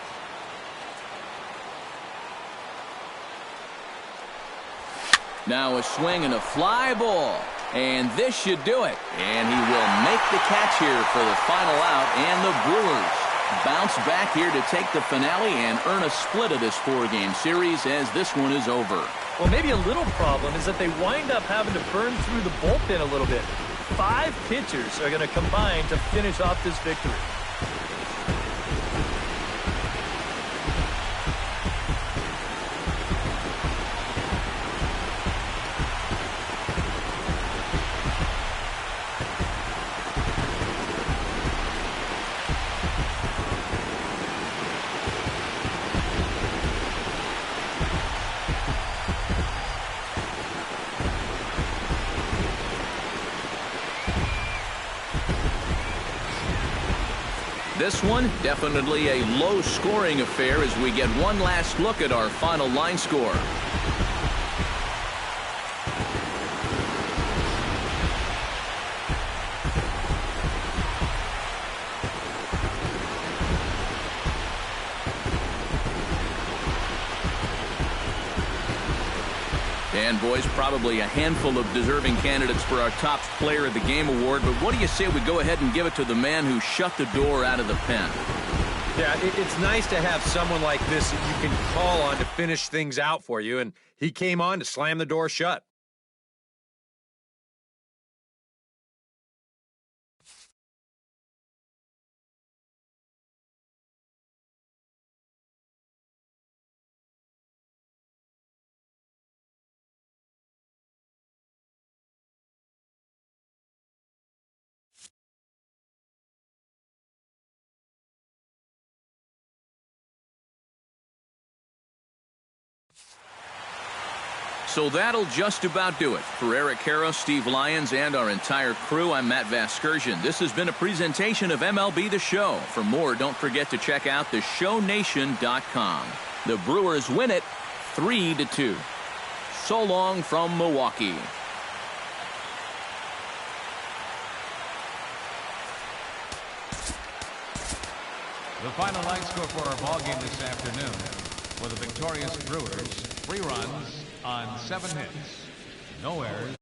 A: Now a swing and a fly ball, and this should do it. And he will make the catch here for the final out, and the Brewers bounce back here to take the finale and earn a split of this 4-game series as this one is over.
E: Well, maybe a little problem is that they wind up having to burn through the bullpen a little bit. 5 pitchers are going to combine to finish off this victory.
A: This one, definitely a low-scoring affair as we get one last look at our final line score. And, boys, probably a handful of deserving candidates for our top player of the game award, but what do you say we go ahead and give it to the man who shut the door out of the pen?
D: Yeah, it's nice to have someone like this that you can call on to finish things out for you, and he came on to slam the door shut.
A: So that'll just about do it. For Eric Harrow, Steve Lyons, and our entire crew, I'm Matt Vasgersian. This has been a presentation of MLB The Show. For more, don't forget to check out theshownation.com. The Brewers win it 3-2. So long from Milwaukee.
C: The final line score for our ball game this afternoon for the victorious Brewers, 3 runs on 7 hits, no errors.